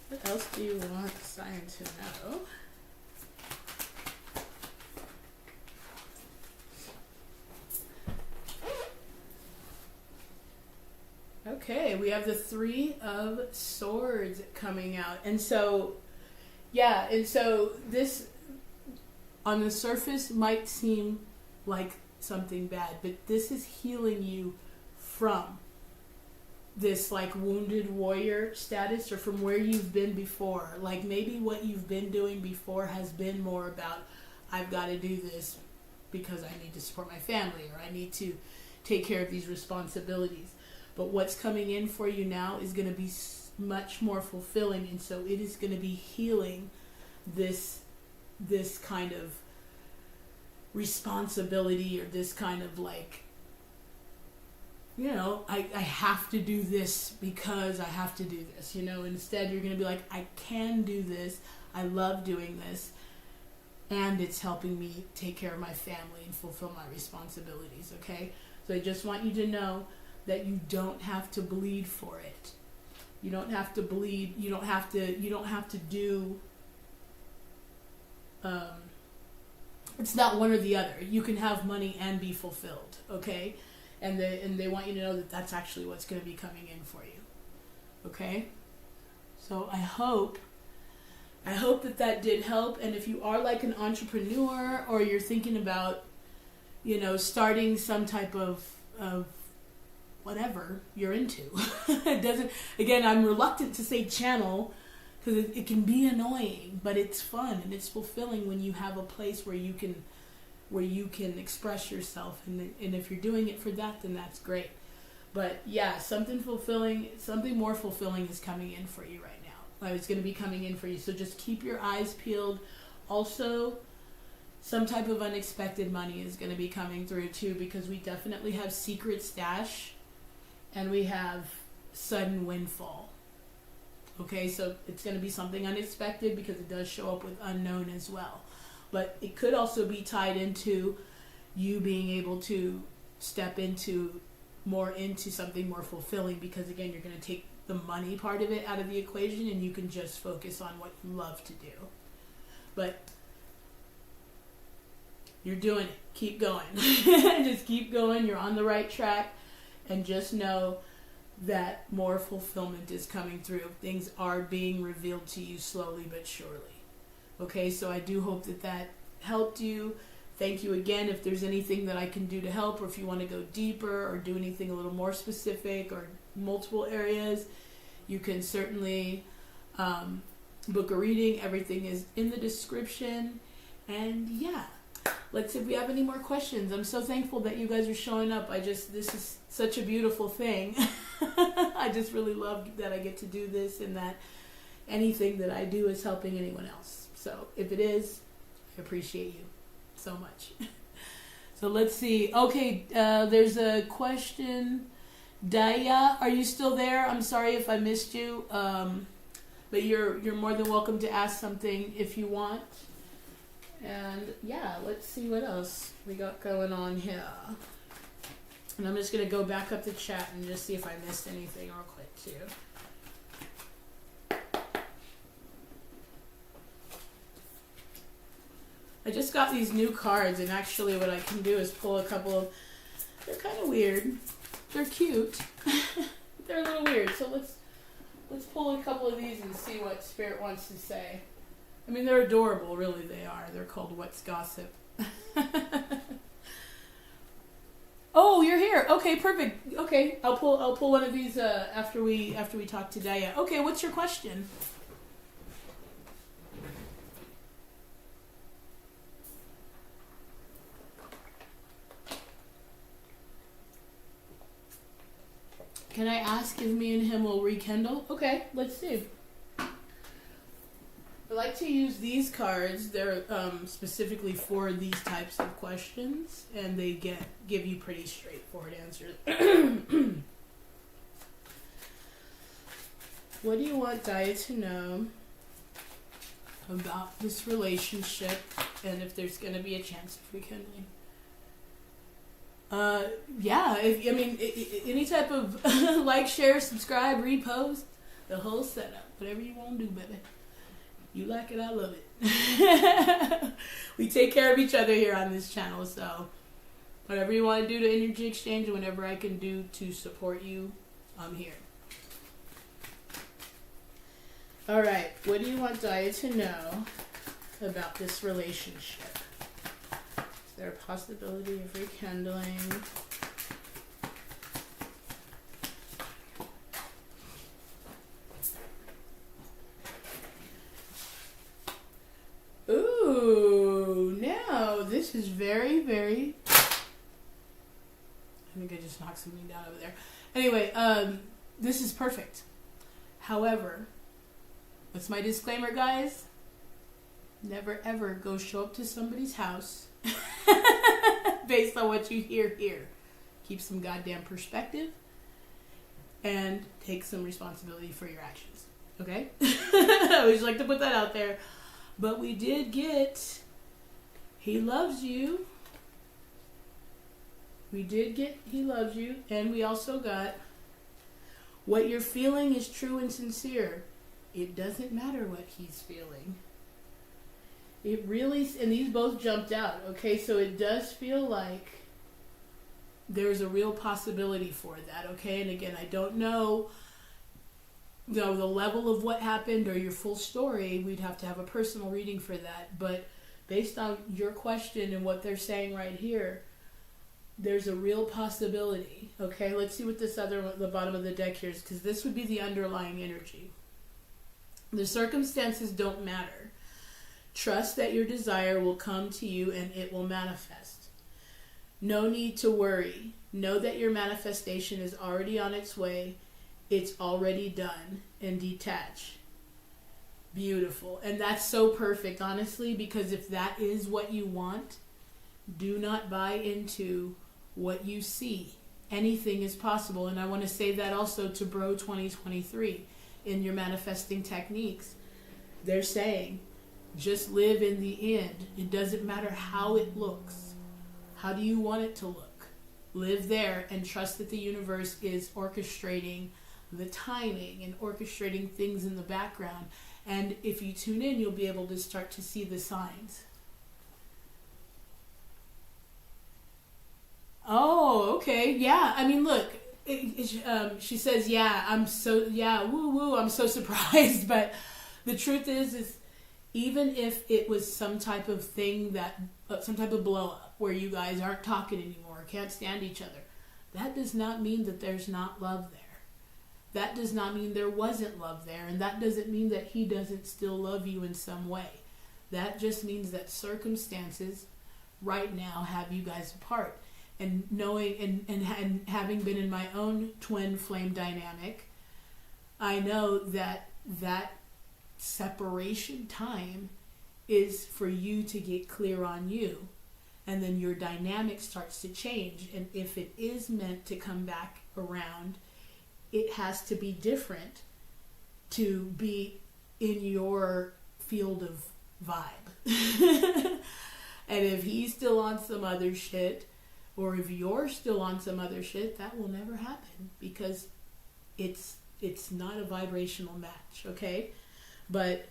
What else do you want sign to know? Okay, we have the Three of Swords coming out. And so, yeah, and so this, on the surface, might seem like something bad, but this is healing you from this, like, wounded warrior status, or from where you've been before. Like, maybe what you've been doing before has been more about, I've got to do this because I need to support my family, or I need to take care of these responsibilities. But what's coming in for you now is going to be much more fulfilling, and so it is going to be healing this kind of responsibility, or this kind of, like, you know, I have to do this because I have to do this, you know. Instead, you're going to be like, I can do this, I love doing this, and it's helping me take care of my family and fulfill my responsibilities, okay? So I just want you to know that you don't have to bleed for it. You don't have to bleed. You don't have to do. It's not one or the other. You can have money and be fulfilled. Okay, and they want you to know that that's actually what's going to be coming in for you. Okay, so I hope that did help. And if you are like an entrepreneur, or you're thinking about, you know, starting some type of whatever you're into. It doesn't, again, I'm reluctant to say channel because it can be annoying, but it's fun and it's fulfilling when you have a place where you can express yourself, and if you're doing it for that, then that's great. But yeah, something more fulfilling is coming in for you right now. It's going to be coming in for you, so just keep your eyes peeled. Also, some type of unexpected money is going to be coming through too, because we definitely have secret stash and we have sudden windfall. Okay, so it's going to be something unexpected because it does show up with unknown as well. But it could also be tied into you being able to step into something more fulfilling, because again, you're going to take the money part of it out of the equation and you can just focus on what you love to do. But you're doing it. Keep going. Just keep going. You're on the right track. And just know that more fulfillment is coming through. Things are being revealed to you slowly but surely. Okay, so I do hope that helped you. Thank you again. If there's anything that I can do to help, or if you want to go deeper or do anything a little more specific or multiple areas, you can certainly book a reading. Everything is in the description. And yeah, let's see if we have any more questions. I'm so thankful that you guys are showing up. This is such a beautiful thing. I just really love that I get to do this, and that anything that I do is helping anyone else. So if it is, I appreciate you so much. So let's see. Okay, there's a question. Daya, are you still there? I'm sorry if I missed you. But you're more than welcome to ask something if you want. And yeah, let's see what else we got going on here. And I'm just going to go back up the chat and just see if I missed anything real quick too. I just got these new cards, and actually what I can do is pull a couple of, they're kind of weird. They're cute. They're a little weird. So let's pull a couple of these and see what Spirit wants to say. I mean, they're adorable, really they are. They're called What's Gossip. Oh, you're here. Okay, perfect. Okay, I'll pull one of these after we talk to Daya. Okay, what's your question? Can I ask if me and him will rekindle? Okay, let's see. I like to use these cards. They're specifically for these types of questions, and they give you pretty straightforward answers. What do you want Daya to know about this relationship, and if there's going to be a chance of rekindling? Yeah, any type of like, share, subscribe, repost, the whole setup, whatever you want to do, baby. You like it, I love it. We take care of each other here on this channel, so whatever you want to do to energy exchange, whatever I can do to support you, I'm here. All right, what do you want Daya to know about this relationship? Is there a possibility of rekindling? Ooh, no, this is very, very... I think I just knocked something down over there. Anyway, this is perfect. However, what's my disclaimer, guys? Never ever go show up to somebody's house based on what you hear here. Keep some goddamn perspective and take some responsibility for your actions. Okay? I would just like to put that out there. But we did get, he loves you. We did get, he loves you. And we also got, what you're feeling is true and sincere. It doesn't matter what he's feeling. It really, and these both jumped out, okay? So it does feel like there's a real possibility for that, okay? And again, I don't know, the level of what happened or your full story. We'd have to have a personal reading for that. But based on your question and what they're saying right here, there's a real possibility, okay? Let's see what this the bottom of the deck here is, because this would be the underlying energy. The circumstances don't matter. Trust that your desire will come to you and it will manifest. No need to worry. Know that your manifestation is already on its way. It's already done. And detach. Beautiful. And that's so perfect, honestly, because if that is what you want, do not buy into what you see. Anything is possible. And I want to say that also to Bro 2023 in your manifesting techniques. They're saying, just live in the end. It doesn't matter how it looks. How do you want it to look? Live there and trust that the universe is orchestrating the timing and orchestrating things in the background. And if you tune in, you'll be able to start to see the signs. Oh, okay. Yeah. I mean, look, she says, yeah, I'm so surprised. But the truth is even if it was some type of thing some type of blow up where you guys aren't talking anymore, can't stand each other, that does not mean that there's not love there. That does not mean there wasn't love there. And that doesn't mean that he doesn't still love you in some way. That just means that circumstances right now have you guys apart. And knowing and having been in my own twin flame dynamic, I know that separation time is for you to get clear on you, and then your dynamic starts to change. And if it is meant to come back around, it has to be different to be in your field of vibe. And if he's still on some other shit, or if you're still on some other shit, that will never happen, because it's not a vibrational match, okay? But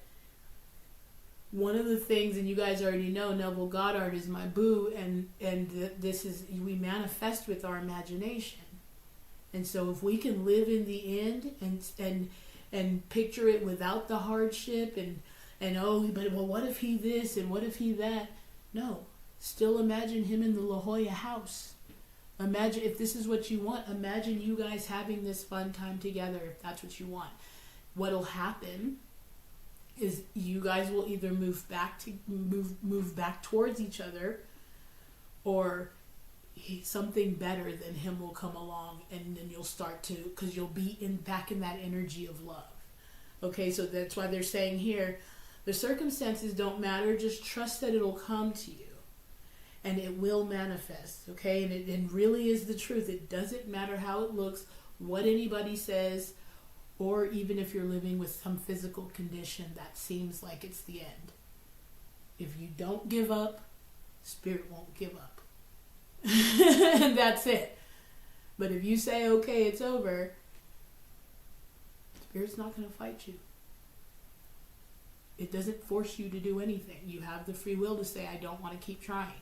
one of the things, and you guys already know, Neville Goddard is my boo, and this is, we manifest with our imagination. And so if we can live in the end and picture it without the hardship and what if he this and what if he that? No. Still imagine him in the La Jolla house. Imagine, if this is what you want, imagine you guys having this fun time together, if that's what you want. What'll happen is you guys will either move back towards each other, or something better than him will come along, and then you'll start to, because you'll be back in that energy of love. Okay, so that's why they're saying here, the circumstances don't matter, just trust that it'll come to you. And it will manifest, okay? And it really is the truth. It doesn't matter how it looks, what anybody says, or even if you're living with some physical condition that seems like it's the end. If you don't give up, Spirit won't give up. And that's it. But if you say, okay, it's over, Spirit's not going to fight you. It doesn't force you to do anything. You have the free will to say, I don't want to keep trying.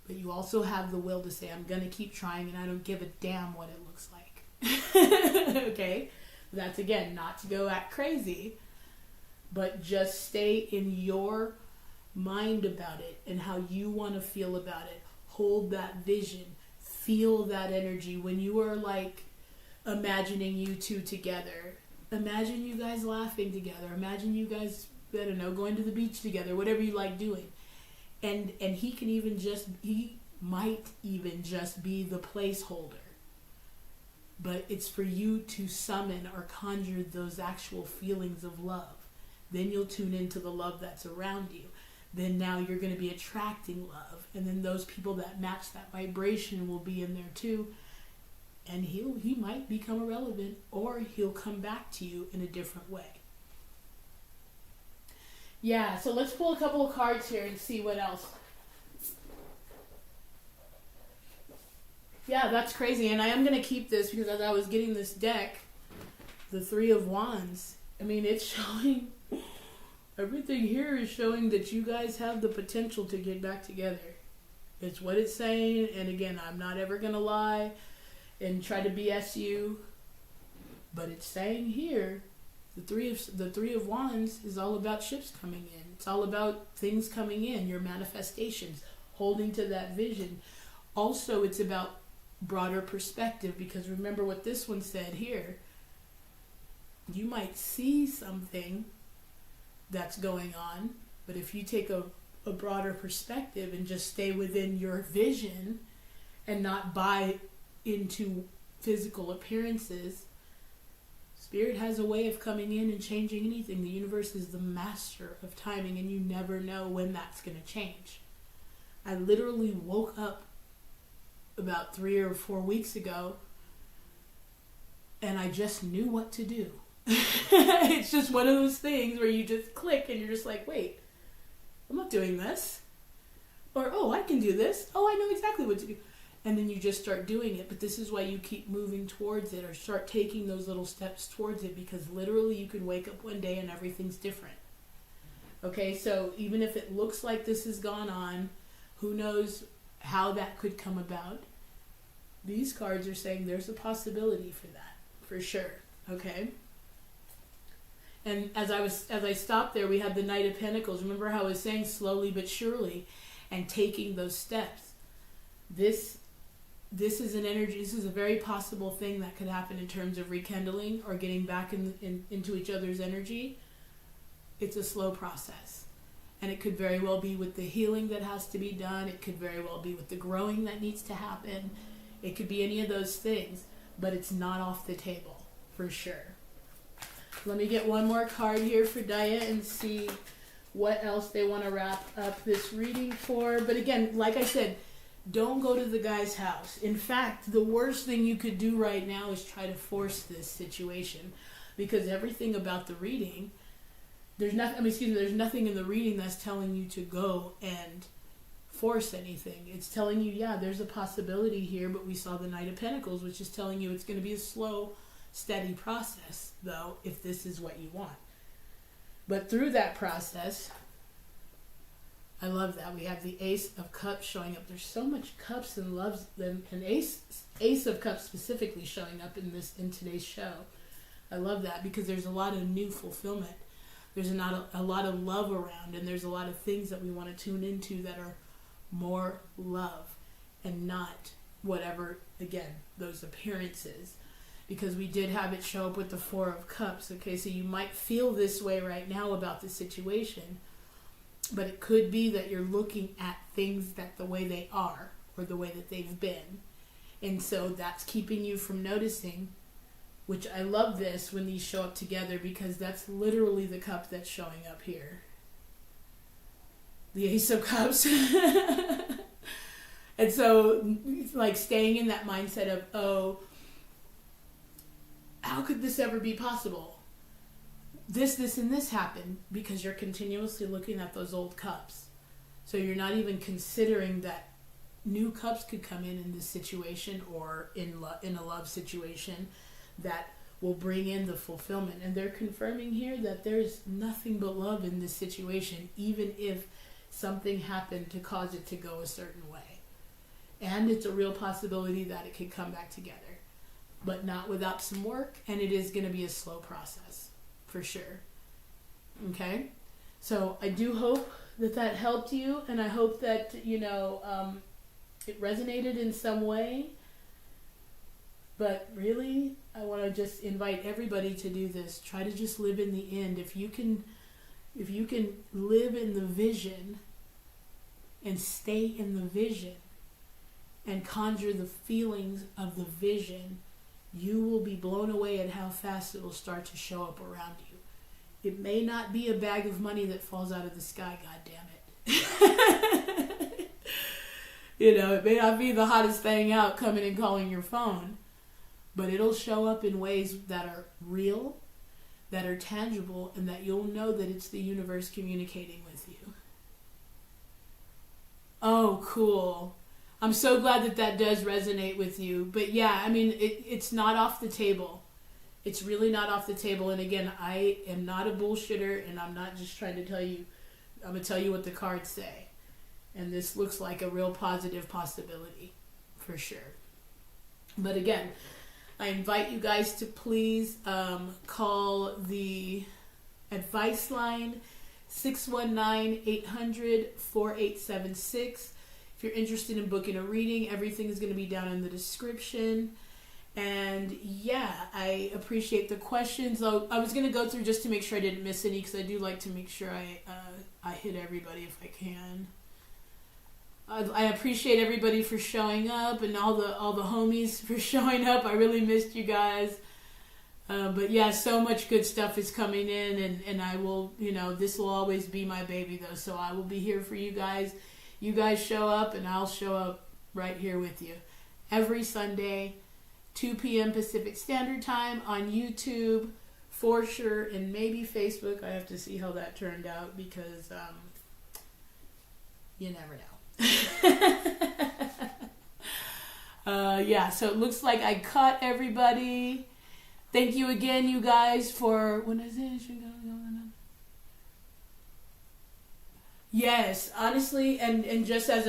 But you also have the will to say, I'm going to keep trying and I don't give a damn what it looks like. Okay? That's, again, not to go act crazy, but just stay in your mind about it and how you want to feel about it. Hold that vision. Feel that energy. When you are like imagining you two together, imagine you guys laughing together. Imagine you guys, I don't know, going to the beach together, whatever you like doing. And he might even just be the placeholder. But it's for you to summon or conjure those actual feelings of love. Then you'll tune into the love that's around you. Then now you're going to be attracting love. And then those people that match that vibration will be in there too. And he might become irrelevant, or he'll come back to you in a different way. Yeah, so let's pull a couple of cards here and see what else. Yeah, that's crazy. And I am going to keep this because as I was getting this deck, the Three of Wands, I mean, it's showing, everything here is showing that you guys have the potential to get back together. It's what it's saying. And again, I'm not ever going to lie and try to BS you. But it's saying here, the three of Wands is all about ships coming in. It's all about things coming in, your manifestations, holding to that vision. Also, it's about broader perspective, because remember what this one said here. You might see something that's going on, but if you take a broader perspective and just stay within your vision and not buy into physical appearances, Spirit has a way of coming in and changing anything. The universe is the master of timing, and you never know when that's going to change. I literally woke up about 3 or 4 weeks ago and I just knew what to do. It's just one of those things where you just click and you're just like, wait, I'm not doing this. Or, oh, I can do this. Oh, I know exactly what to do. And then you just start doing it. But this is why you keep moving towards it, or start taking those little steps towards it, because literally you can wake up one day and everything's different. Okay, so even if it looks like this has gone on, who knows how that could come about. These cards are saying there's a possibility for that, for sure. Okay? And as I stopped there, we had the Knight of Pentacles. Remember how I was saying slowly but surely, and taking those steps. This is an energy, this is a very possible thing that could happen in terms of rekindling or getting back into each other's energy. It's a slow process. And it could very well be with the healing that has to be done. It could very well be with the growing that needs to happen. It could be any of those things, but it's not off the table, for sure. Let me get one more card here for Daya and see what else they want to wrap up this reading for. But again, like I said, don't go to the guy's house. In fact, the worst thing you could do right now is try to force this situation, because everything about the reading, there's nothing in the reading that's telling you to go and force anything. It's telling you, yeah, there's a possibility here, but we saw the Knight of Pentacles, which is telling you it's going to be a slow, steady process, though, if this is what you want. But through that process, I love that. We have the Ace of Cups showing up. There's so much cups and loves, and Ace of Cups specifically showing up in today's show. I love that, because there's a lot of new fulfillment. There's a lot of love around, and there's a lot of things that we want to tune into that are more love and not whatever, again, those appearances. Because we did have it show up with the Four of Cups. Okay, so you might feel this way right now about the situation, but it could be that you're looking at things that the way they are, or the way that they've been. And so that's keeping you from noticing, which I love this when these show up together, because that's literally the cup that's showing up here. The Ace of Cups. And so, like, staying in that mindset of, oh, how could this ever be possible? This, and this happened, because you're continuously looking at those old cups. So you're not even considering that new cups could come in this situation, or in a love situation that will bring in the fulfillment. And they're confirming here that there's nothing but love in this situation, even if something happened to cause it to go a certain way. And it's a real possibility that it could come back together, but not without some work, and it is going to be a slow process, for sure. Okay? So I do hope that helped you, and I hope that, it resonated in some way. But really, I want to just invite everybody to do this. Try to just live in the end. If you can live in the vision and stay in the vision and conjure the feelings of the vision, you will be blown away at how fast it will start to show up around you. It may not be a bag of money that falls out of the sky, God damn it. It may not be the hottest thing out coming and calling your phone, but it'll show up in ways that are real, that are tangible, and that you'll know that it's the universe communicating with you. Oh, cool. I'm so glad that does resonate with you. But yeah, I mean, it's not off the table. It's really not off the table. And again, I am not a bullshitter, and I'm not just trying to tell you. I'm going to tell you what the cards say. And this looks like a real positive possibility, for sure. But again, I invite you guys to please call the advice line, 619-800-4876. If you're interested in booking a reading, everything is going to be down in the description. And yeah, I appreciate the questions. I was going to go through just to make sure I didn't miss any, because I do like to make sure I hit everybody if I can. I appreciate everybody for showing up, and all the homies for showing up. I really missed you guys. But yeah, so much good stuff is coming in, and I will, this will always be my baby though. So I will be here for you guys. You guys show up, and I'll show up right here with you. Every Sunday, 2 p.m. Pacific Standard Time on YouTube, for sure, and maybe Facebook. I have to see how that turned out, because you never know. Yeah, so it looks like I caught everybody. Thank you again, you guys, for when is it? Yes, honestly, and just as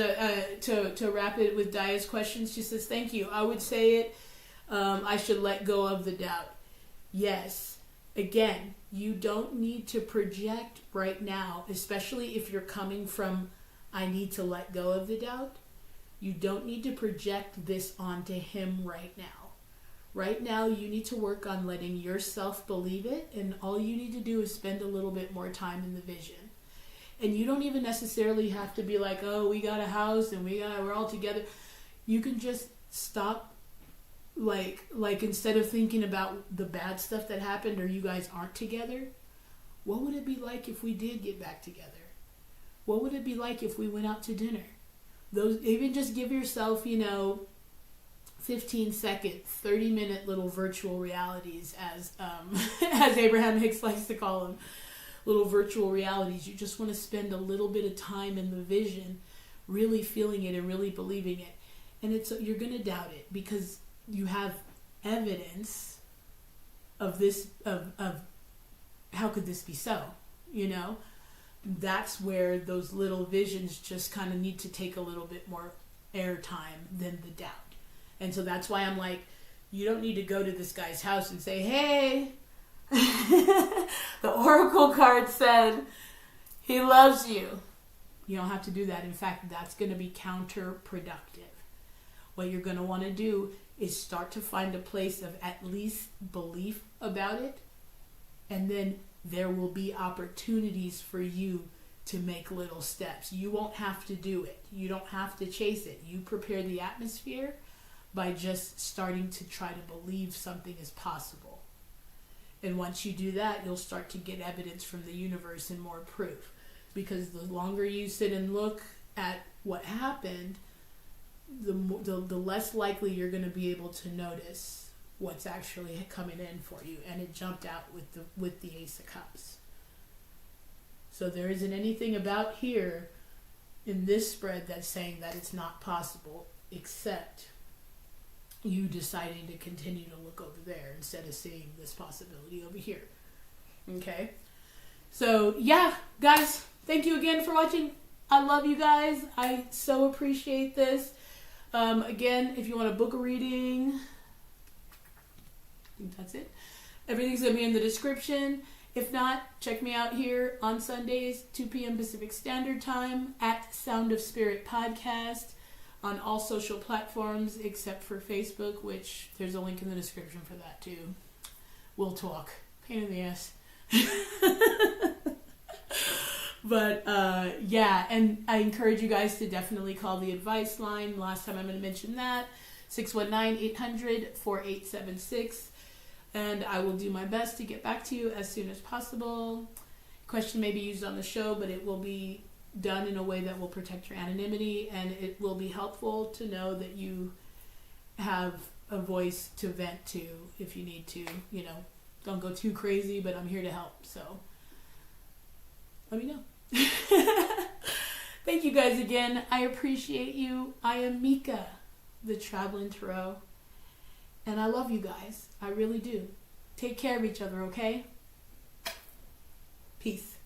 to wrap it with Daya's questions, she says, thank you. I would say it, I should let go of the doubt. Yes, again, you don't need to project right now, especially if you're coming from, I need to let go of the doubt. You don't need to project this onto him right now. Right now, you need to work on letting yourself believe it, and all you need to do is spend a little bit more time in the vision. And you don't even necessarily have to be like, oh, we got a house and we're all together. You can just stop, like instead of thinking about the bad stuff that happened or you guys aren't together, what would it be like if we did get back together? What would it be like if we went out to dinner? Even just give yourself, 15-second, 30-minute little virtual realities, as as Abraham Hicks likes to call them. Little virtual realities. You just want to spend a little bit of time in the vision, really feeling it and really believing it. And you're going to doubt it because you have evidence of this, of how could this be so, That's where those little visions just kind of need to take a little bit more airtime than the doubt. And so that's why I'm like, you don't need to go to this guy's house and say, hey, the oracle card said he loves you. You don't have to do that. In fact, that's going to be counterproductive. What you're going to want to do is start to find a place of at least belief about it, and then there will be opportunities for you to make little steps. You won't have to do it. You don't have to chase it. You prepare the atmosphere by just starting to try to believe something is possible. And once you do that, you'll start to get evidence from the universe and more proof. Because the longer you sit and look at what happened, the less likely you're going to be able to notice what's actually coming in for you. And it jumped out with the Ace of Cups. So there isn't anything about here in this spread that's saying that it's not possible, except you deciding to continue to look over there instead of seeing this possibility over here. Okay? So, yeah, guys, thank you again for watching. I love you guys. I so appreciate this. Again, if you want to book a reading, I think that's it. Everything's going to be in the description. If not, check me out here on Sundays, 2 p.m. Pacific Standard Time at Sound of Spirit Podcast on all social platforms except for Facebook, which there's a link in the description for that too. We'll talk. Pain in the ass. But yeah, and I encourage you guys to definitely call the advice line. Last time I'm going to mention that, 619-800-4876. And I will do my best to get back to you as soon as possible. Question may be used on the show, but it will be done in a way that will protect your anonymity, and it will be helpful to know that you have a voice to vent to if you need to. You know, don't go too crazy, but I'm here to help. So let me know. Thank you guys again. I appreciate you. I am Mika, the Traveling Tarot. And I love you guys. I really do. Take care of each other, okay? Peace.